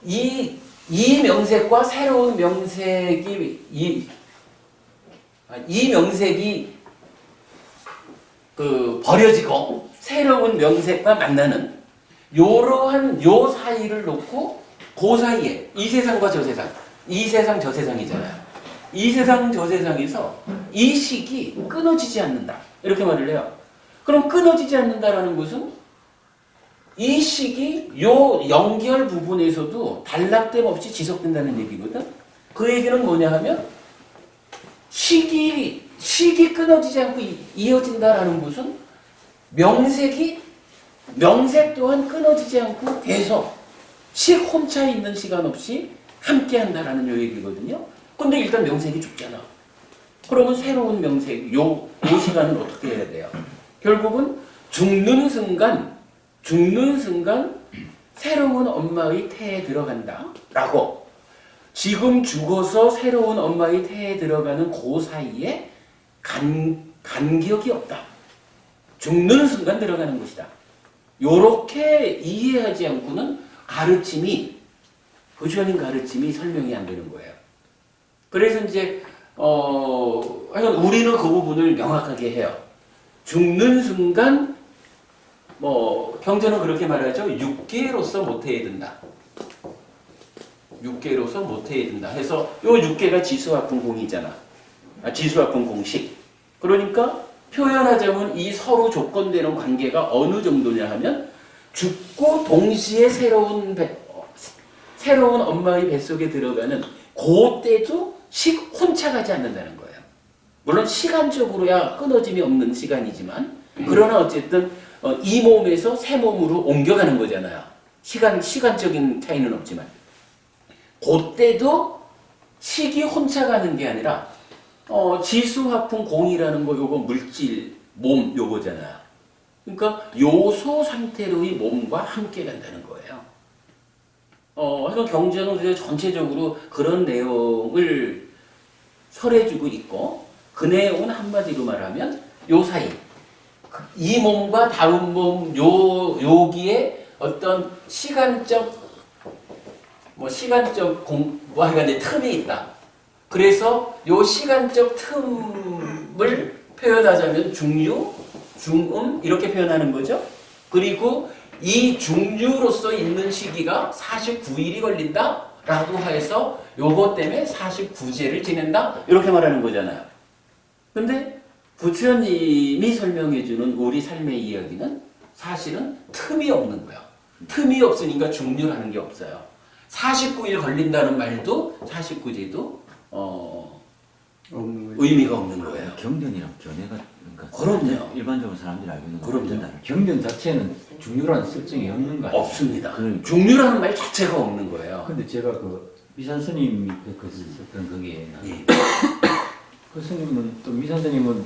A: 이 명색과 새로운 명색이 이 명색이 버려지고 새로운 명색과 만나는 요러한 요 사이를 놓고 그 사이에 이 세상과 저 세상 이 세상 저 세상이잖아요. 이 세상 저 세상에서 이 식이 끊어지지 않는다. 이렇게 말을 해요. 그럼 끊어지지 않는다라는 것은 이 식이 요 연결 부분에서도 단락됨 없이 지속된다는 얘기거든. 그 얘기는 뭐냐 하면 식이 끊어지지 않고 이어진다라는 것은 명색 또한 끊어지지 않고 계속 식 혼자 있는 시간 없이 함께 한다라는 요 얘기거든요. 근데 일단 명색이 죽잖아. 그러면 새로운 명색, 요 시간은 어떻게 해야 돼요? 결국은 죽는 순간 새로운 엄마의 태에 들어간다. 라고. 지금 죽어서 새로운 엄마의 태에 들어가는 그 사이에 간격이 없다. 죽는 순간 들어가는 것이다. 요렇게 이해하지 않고는 부처님 가르침이 설명이 안 되는 거예요. 그래서 이제 하여간 우리는 그 부분을 명확하게 해요. 죽는 순간 경전은 그렇게 말하죠. 육계로서 모태에 든다. 육계로서 모태에 든다. 해서 요 육계가 지수화풍 공이잖아. 지수화풍 공식. 그러니까 표현하자면 이 서로 조건되는 관계가 어느 정도냐 하면 죽고 동시에 새로운 엄마의 뱃속에 들어가는 그때도 혼자 가지 않는다는 거예요. 물론 시간적으로야 끊어짐이 없는 시간이지만 그러나 어쨌든 이 몸에서 새 몸으로 옮겨가는 거잖아요. 시간적인 차이는 없지만 그때도 식이 혼자 가는 게 아니라 지수화풍 공이라는 거 요거 물질 몸 요거잖아요. 그러니까 요소 상태로의 몸과 함께 간다는 거예요. 하여간 경전은 전체적으로 그런 내용을 설해주고 있고 그 내용은 한마디로 말하면 요 사이 이 몸과 다음 몸 여기에 어떤 시간적 하여간 틈이 있다. 그래서 요 시간적 틈을 표현하자면 중류, 중음 이렇게 표현하는 거죠. 그리고 이 중류로서 있는 시기가 49일이 걸린다라고 해서 요거 때문에 49제를 지낸다 이렇게 말하는 거잖아요. 근데 부처님이 설명해주는 우리 삶의 이야기는 사실은 틈이 없는 거야. 틈이 없으니까 중류라는 게 없어요. 49일 걸린다는 말도 49제도 의미가 없는 거예요.
B: 경전이랑 견해가 그러니까
A: 그럼요.
B: 일반적으로 사람들이 알고 있는
A: 그럼요.
B: 거는 경전 자체는 중류라는 설정이 없는 거 아니에요?
A: 없습니다.
B: 그러니까.
A: 중류라는 말 자체가 없는 거예요.
B: 근데 제가 그 미산 스님이 썼던 거기에
A: 예.
B: 그 스님은 또 미산 스님은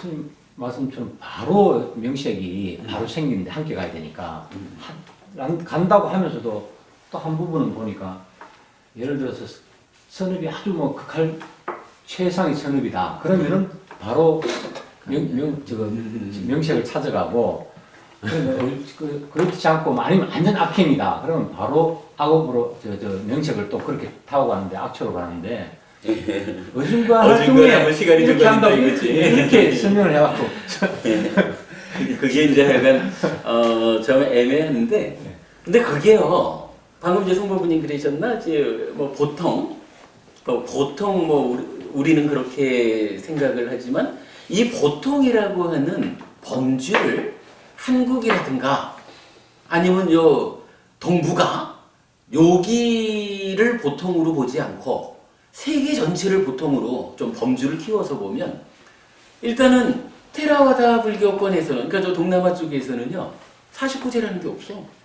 B: 스님 말씀처럼 바로 명색이 바로 생기는데 함께 가야 되니까 간다고 하면서도 또 한 부분은 보니까 예를 들어서 선업이 아주 극할 최상의 선업이다. 그러면은 바로 명색을 찾아가고 그렇지 않고 아니면 완전 악행이다. 그러면 바로 악업으로 명색을 또 그렇게 타고 가는데 악초로 가는데 어중간한
A: 시간이
B: 이렇게
A: 좀
B: 한다고
A: 걸린다 이거지.
B: 이렇게 설명을 해갖고
A: 그게 이제 약간 좀 애매한데 근데 그게요. 방금 이제 송보부님 그러셨나? 이제 보통 우리는 그렇게 생각을 하지만 이 보통이라고 하는 범주를 한국이라든가 아니면 동북아 여기를 보통으로 보지 않고 세계 전체를 보통으로 좀 범주를 키워서 보면 일단은 테라와다 불교권에서는 그러니까 저 동남아 쪽에서는요 49제라는 게 없어.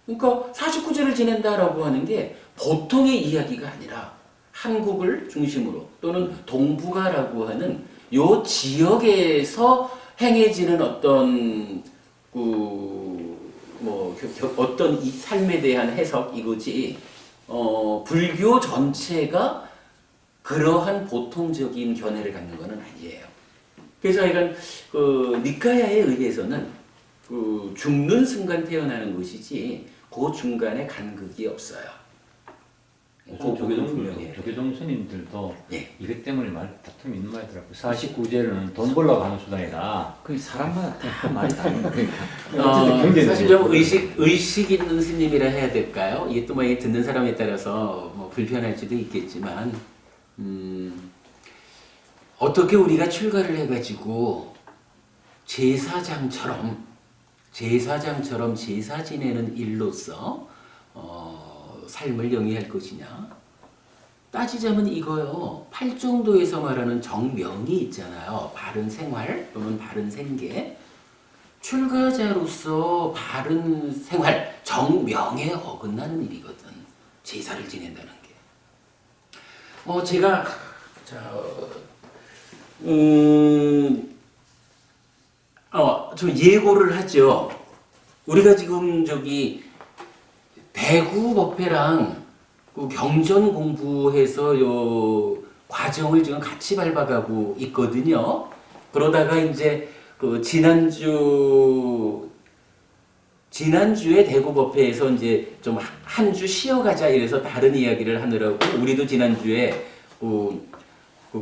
A: 그러니까 49제를 지낸다라고 하는 게 보통의 이야기가 아니라 한국을 중심으로 또는 동북아라고 하는 요 지역에서 행해지는 어떤 어떤 이 삶에 대한 해석 이거지 불교 전체가 그러한 보통적인 견해를 갖는 것은 아니에요. 그래서 하여간 니카야에 의해서는 죽는 순간 태어나는 것이지 그 중간에 간극이 없어요.
B: 요즘 조계종
A: 분명히 해야
B: 조계종 스님들도
A: 예.
B: 이것 때문에 다툼이 있는 말이더라고요. 49제는 돈 벌러 가는 수단이다.
C: 그 사람마다 많이 다르니까.
A: 사실 좀 의식 있는 스님이라 해야 될까요? 이게 또 뭐 듣는 사람에 따라서 뭐 불편할지도 있겠지만, 어떻게 우리가 출가를 해가지고 제사장처럼 제사 지내는 일로서 삶을 영위할 것이냐? 따지자면 이거요. 팔정도에서 말하는 정명이 있잖아요. 바른 생활 또는 바른 생계. 출가자로서 바른 생활, 정명에 어긋나는 일이거든. 제사를 지낸다는 게. 제가 좀 예고를 하죠. 우리가 지금 대구 법회랑 그 경전 공부해서 요 과정을 지금 같이 밟아가고 있거든요. 그러다가 이제 그 지난주에 대구 법회에서 이제 좀 한 주 쉬어가자 이래서 다른 이야기를 하느라고 우리도 지난주에 그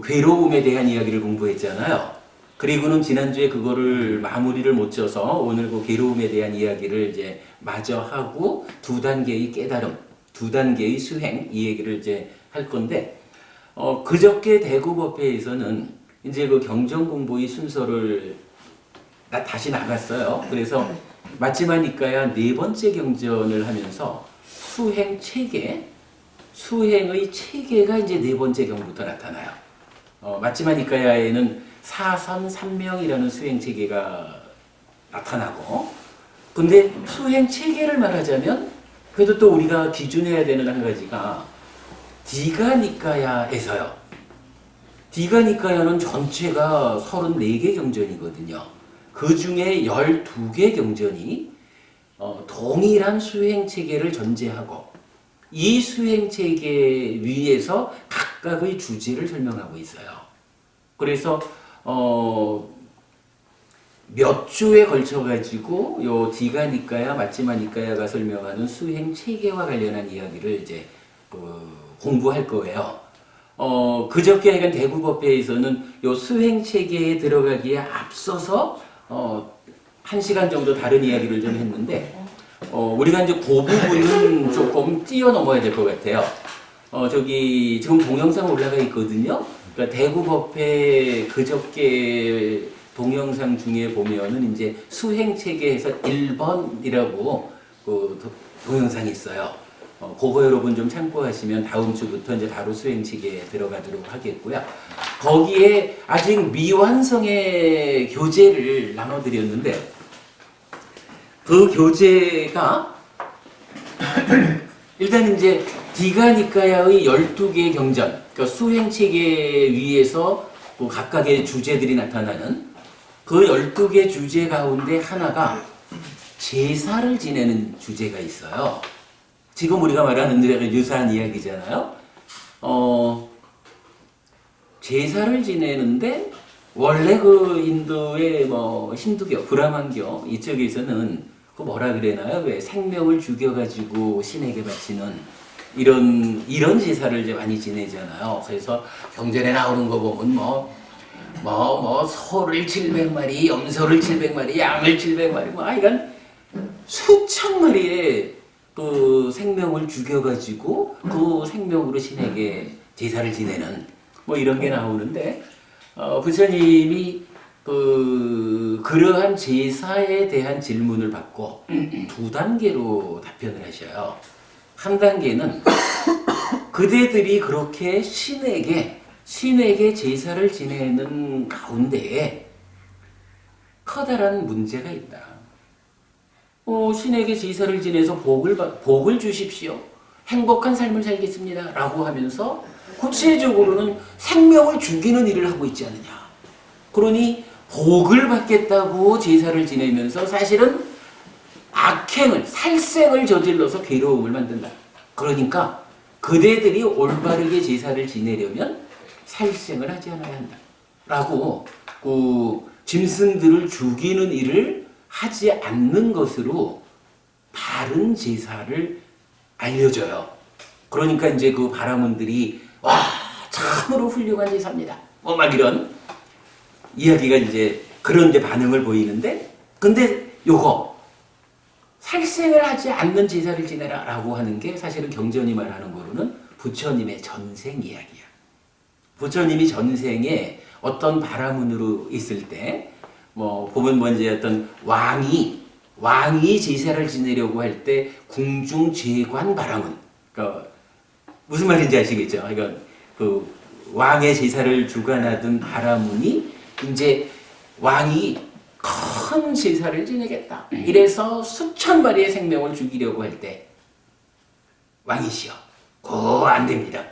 A: 괴로움에 대한 이야기를 공부했잖아요. 그리고는 지난주에 그거를 마무리를 못 져서 오늘 그 괴로움에 대한 이야기를 이제 마저 하고 두 단계의 깨달음, 두 단계의 수행 이 얘기를 이제 할 건데 그저께 대구 법회에서는 이제 그 경전 공부의 순서를 다시 나갔어요. 그래서 마지막이니까야 네 번째 경전을 하면서 수행 체계, 수행의 체계가 이제 네 번째 경부터 나타나요. 마지막이니까야에는 사선 삼명이라는 수행 체계가 나타나고, 근데 수행 체계를 말하자면 그래도 또 우리가 기준해야 되는 한 가지가 디가니까야에서요. 디가니까야는 전체가 34개 경전이거든요. 그 중에 12개 경전이 동일한 수행 체계를 전제하고 이 수행 체계 위에서 각각의 주제를 설명하고 있어요. 그래서 몇 주에 걸쳐 가지고 요 디가니까야, 마찌마니까야가 설명하는 수행 체계와 관련한 이야기를 이제 공부할 거예요. 그저께 하여간 대구 법회에서는 요 수행 체계에 들어가기에 앞서서 1시간 정도 다른 이야기를 좀 했는데 우리가 이제 그 부분은 조금 뛰어넘어야 될 것 같아요. 지금 동영상 올라가 있거든요. 그러니까 대구 법회 그저께 동영상 중에 보면은 이제 수행 체계에서 1번이라고 그 동영상이 있어요. 그거 여러분 좀 참고하시면 다음 주부터 이제 바로 수행 체계에 들어가도록 하겠고요. 거기에 아직 미완성의 교재를 나눠드렸는데 그 교재가 일단 이제 디가니까야의 12개의 경전, 그러니까 수행 체계 위에서 그 각각의 주제들이 나타나는 그 12개 주제 가운데 하나가 제사를 지내는 주제가 있어요. 지금 우리가 말하는 데가 유사한 이야기잖아요. 제사를 지내는데 원래 그 인도의 뭐 힌두교, 브라만교 이쪽에서는 그 뭐라 그래나요? 왜 생명을 죽여가지고 신에게 바치는 이런 제사를 이제 많이 지내잖아요. 그래서 경전에 나오는 거 보면 소를 700마리, 염소를 700마리, 양을 700마리, 이건 수천 마리의 그 생명을 죽여가지고 그 생명으로 신에게 제사를 지내는 뭐 이런 게 나오는데 부처님이 그러한 제사에 대한 질문을 받고 두 단계로 답변을 하셔요. 한 단계는 그대들이 그렇게 신에게 제사를 지내는 가운데에 커다란 문제가 있다. 신에게 제사를 지내서 복을 주십시오. 행복한 삶을 살겠습니다. 라고 하면서 구체적으로는 생명을 죽이는 일을 하고 있지 않느냐. 그러니 복을 받겠다고 제사를 지내면서 사실은 악행을, 살생을 저질러서 괴로움을 만든다. 그러니까 그대들이 올바르게 제사를 지내려면 살생을 하지 않아야 한다. 라고 짐승들을 죽이는 일을 하지 않는 것으로 바른 제사를 알려줘요. 그러니까 이제 그 바라문들이 와 참으로 훌륭한 제사입니다. 뭐 막 이런 이야기가 이제 그런 이제 반응을 보이는데, 근데 요거 살생을 하지 않는 제사를 지내라라고 하는 게 사실은 경전이 말하는 거로는 부처님의 전생 이야기야. 부처님이 전생에 어떤 바라문으로 있을 때 뭐 보면 뭐 이제 어떤 왕이 제사를 지내려고 할 때 궁중제관 바라문. 그러니까 무슨 말인지 아시겠죠? 그러니까 그 왕의 제사를 주관하던 바라문이 이제 왕이 큰 제사를 지내겠다. 이래서 수천 마리의 생명을 죽이려고 할 때 왕이시여, 그거 안 됩니다.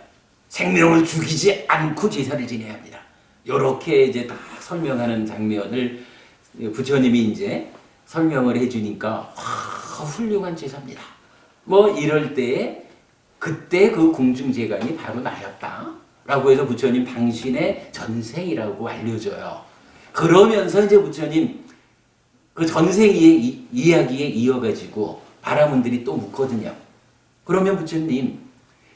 A: 생명을 죽이지 않고 제사를 지내야 합니다. 요렇게 이제 다 설명하는 장면을 부처님이 이제 설명을 해주니까 와, 훌륭한 제사입니다. 뭐 이럴 때에 그때 그 궁중제관이 바로 나였다. 라고 해서 부처님 당신의 전생이라고 알려줘요. 그러면서 이제 부처님 그 전생의 이야기에 이어가지고 바라문들이 또 묻거든요. 그러면 부처님,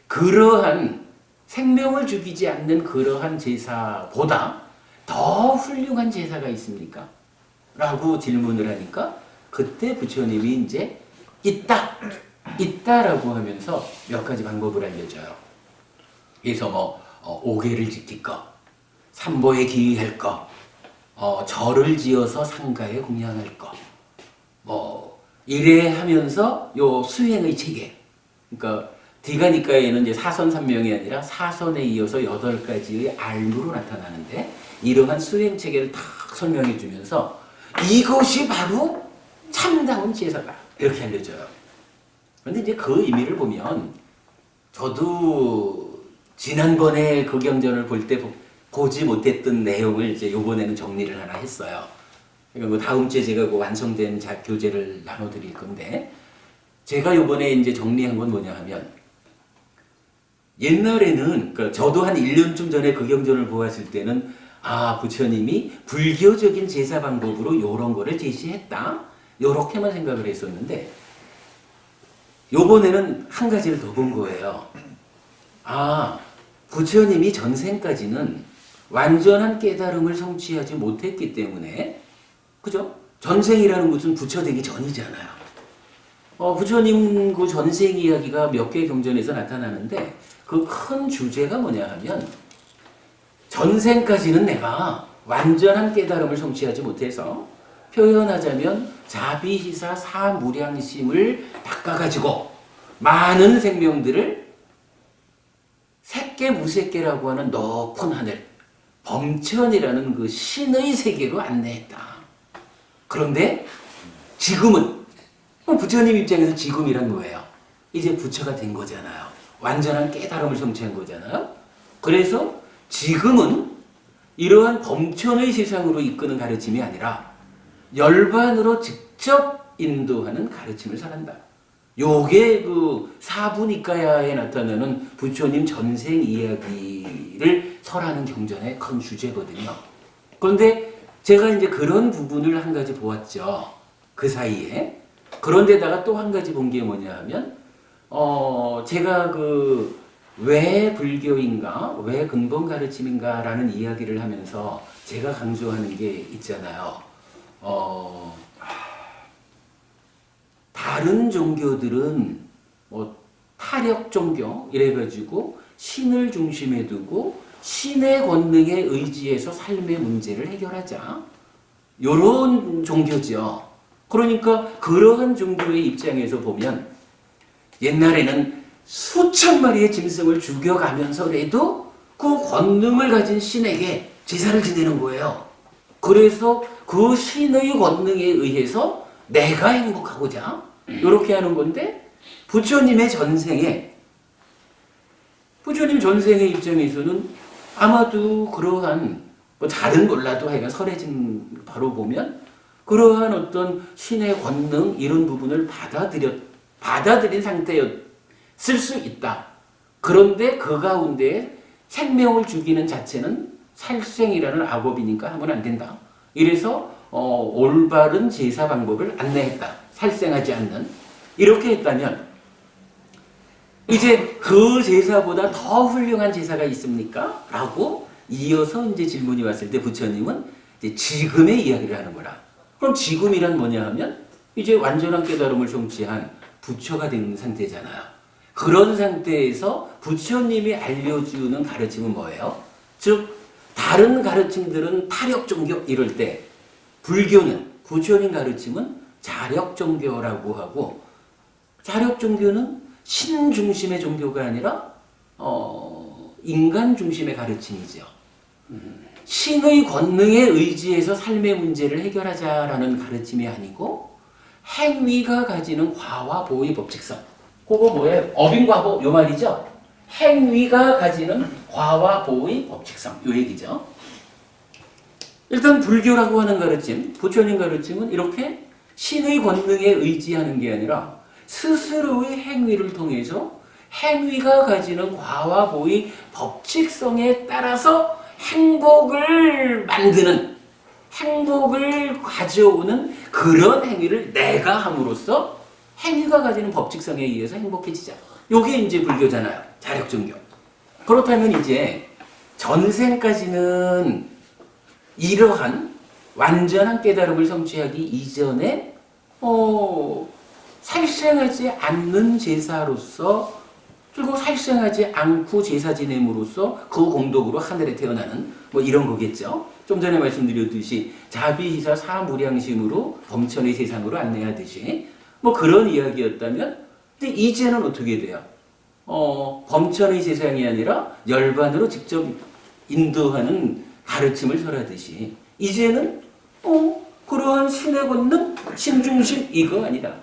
A: 그러한 생명을 죽이지 않는 그러한 제사보다 더 훌륭한 제사가 있습니까? 라고 질문을 하니까 그때 부처님이 이제 있다라고 하면서 몇 가지 방법을 알려줘요. 그래서 뭐 오계를 지킬 것, 삼보에 기의할 것, 절을 지어서 상가에 공양할 것, 뭐 이래 하면서 요 수행의 체계, 그러니까 디가니까에는 이제 사선삼명이 아니라 사선에 이어서 8가지의 알무로 나타나는데 이러한 수행 체계를 딱 설명해 주면서 이것이 바로 참다운 제사다 이렇게 알려줘요. 그런데 이제 그 의미를 보면 저도 지난번에 그 경전을 볼 때 보지 못했던 내용을 이제 요번에는 정리를 하나 했어요. 그러니까 뭐 다음 주에 제가 그 완성된 교재를 나눠드릴 건데, 제가 요번에 이제 정리한 건 뭐냐 하면, 옛날에는, 그러니까 저도 한 1년쯤 전에 그 경전을 보았을 때는, 아, 부처님이 불교적인 제사 방법으로 요런 거를 제시했다. 요렇게만 생각을 했었는데, 요번에는 한 가지를 더 본 거예요. 아, 부처님이 전생까지는 완전한 깨달음을 성취하지 못했기 때문에, 그죠? 전생이라는 것은 부처 되기 전이잖아요. 부처님 그 전생 이야기가 몇 개의 경전에서 나타나는데, 그 큰 주제가 뭐냐 하면, 전생까지는 내가 완전한 깨달음을 성취하지 못해서, 표현하자면 자비희사 사무량심을 바꿔가지고 많은 생명들을 색계 무색계라고 하는 높은 하늘, 범천이라는 그 신의 세계로 안내했다. 그런데 지금은 부처님 입장에서 지금이란 뭐예요? 이제 부처가 된 거잖아요. 완전한 깨달음을 성취한 거잖아요. 그래서 지금은 이러한 범천의 세상으로 이끄는 가르침이 아니라 열반으로 직접 인도하는 가르침을 설한다. 요게 그 사부니까야에 나타나는 부처님 전생 이야기를 설하는 경전의 큰 주제거든요. 그런데 제가 이제 그런 부분을 한 가지 보았죠. 그 사이에. 그런데다가 또 한 가지 본 게 뭐냐 하면, 제가 그 왜 불교인가, 왜 근본 가르침인가라는 이야기를 하면서 제가 강조하는 게 있잖아요. 다른 종교들은 뭐 타력 종교 이래가지고 신을 중심에 두고 신의 권능에 의지해서 삶의 문제를 해결하자. 요런 종교죠. 그러니까 그러한 종교의 입장에서 보면 옛날에는 수천 마리의 짐승을 죽여가면서라도 그 권능을 가진 신에게 제사를 지내는 거예요. 그래서 그 신의 권능에 의해서 내가 행복하고자 이렇게 하는 건데, 부처님 전생의 입장에서는 아마도 그러한 뭐 잘은 몰라도 하여간 설해진 바로 보면 그러한 어떤 신의 권능 이런 부분을 받아들인 상태였을 수 있다. 그런데 그 가운데 생명을 죽이는 자체는 살생이라는 악업이니까 하면 안 된다. 이래서 올바른 제사 방법을 안내했다. 살생하지 않는. 이렇게 했다면 이제 그 제사보다 더 훌륭한 제사가 있습니까? 라고 이어서 이제 질문이 왔을 때 부처님은 이제 지금의 이야기를 하는 거라. 그럼 지금이란 뭐냐 하면 이제 완전한 깨달음을 성취한 부처가 된 상태잖아요. 그런 상태에서 부처님이 알려주는 가르침은 뭐예요? 즉 다른 가르침들은 타력 종교 이럴 때 불교는 부처님 가르침은 자력 종교라고 하고 자력 종교는 신 중심의 종교가 아니라 인간 중심의 가르침이죠. 신의 권능에 의지해서 삶의 문제를 해결하자라는 가르침이 아니고 행위가 가지는 과와 보의 법칙성. 그거 뭐예요? 어빈과보 요 말이죠. 행위가 가지는 과와 보의 법칙성 요 얘기죠. 일단 불교라고 하는 가르침, 부처님 가르침은 이렇게 신의 권능에 의지하는 게 아니라 스스로의 행위를 통해서 행위가 가지는 과와 보의 법칙성에 따라서 행복을 만드는, 행복을 가져오는 그런 행위를 내가 함으로써 행위가 가지는 법칙성에 의해서 행복해지자. 요게 이제 불교잖아요. 자력종교. 그렇다면 이제 전생까지는 이러한 완전한 깨달음을 성취하기 이전에 살생하지 않는 제사로서 그리고 살생하지 않고 제사 지냄으로써 그 공덕으로 하늘에 태어나는 뭐 이런 거겠죠. 좀 전에 말씀드렸듯이 자비희사 사무량심으로 범천의 세상으로 안내하듯이 뭐 그런 이야기였다면 근데 이제는 어떻게 돼요? 범천의 세상이 아니라 열반으로 직접 인도하는 가르침을 설하듯이 이제는 그러한 신의 권능, 신중심 이거 아니다.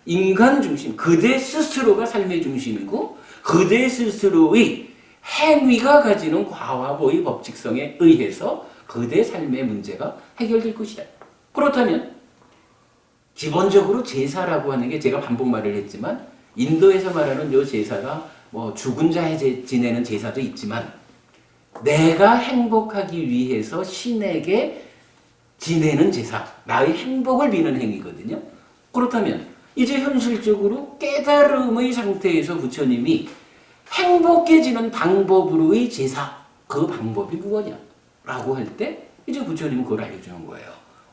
A: 인간 중심, 그대 스스로가 삶의 중심이고 그대 스스로의 행위가 가지는 과와보의 법칙성에 의해서 그대 삶의 문제가 해결될 것이다. 그렇다면 기본적으로 제사라고 하는 게 제가 반복 말을 했지만 인도에서 말하는 요 제사가 뭐 죽은 자에 지내는 제사도 있지만 내가 행복하기 위해서 신에게 지내는 제사, 나의 행복을 비는 행위거든요. 그렇다면 이제 현실적으로 깨달음의 상태에서 부처님이 행복해지는 방법으로의 제사, 그 방법이 무엇이냐? 라고 할 때 이제 부처님은 그걸 알려주는 거예요.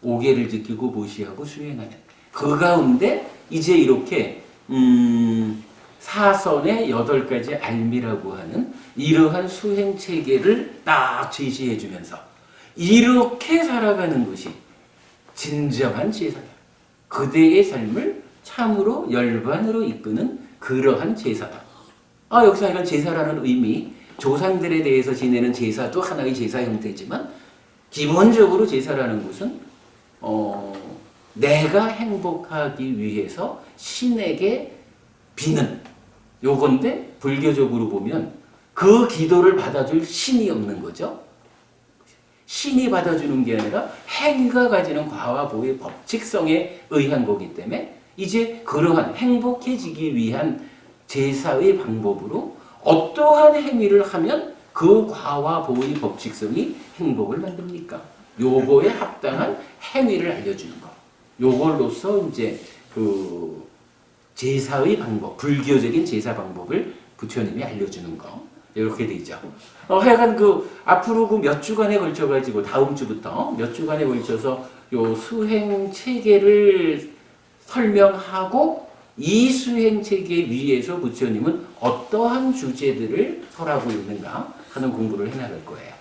A: 5계를 지키고 보시하고 수행하는. 그 가운데 이제 이렇게 사선의 8가지 알미라고 하는 이러한 수행 체계를 딱 제시해 주면서 이렇게 살아가는 것이 진정한 제사다. 그대의 삶을 참으로 열반으로 이끄는 그러한 제사다. 여기서 이런 제사라는 의미, 조상들에 대해서 지내는 제사도 하나의 제사 형태지만 기본적으로 제사라는 것은 내가 행복하기 위해서 신에게 비는 요건데 불교적으로 보면 그 기도를 받아줄 신이 없는 거죠. 신이 받아주는 게 아니라 행위가 가지는 과와 보의 법칙성에 의한 거기 때문에 이제 그러한 행복해지기 위한 제사의 방법으로 어떠한 행위를 하면 그 과와 보의 법칙성이 행복을 만듭니까? 요거에 합당한 행위를 알려주는 거. 요걸로써 이제 그 제사의 방법, 불교적인 제사 방법을 부처님이 알려주는 거. 이렇게 되죠. 하여간 앞으로 몇 주간에 걸쳐가지고 다음 주부터 몇 주간에 걸쳐서 요 수행 체계를 설명하고 이 수행 체계 위에서 부처님은 어떠한 주제들을 설하고 있는가 하는 공부를 해나갈 거예요.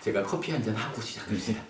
A: 제가 커피 한잔 하고 시작합니다.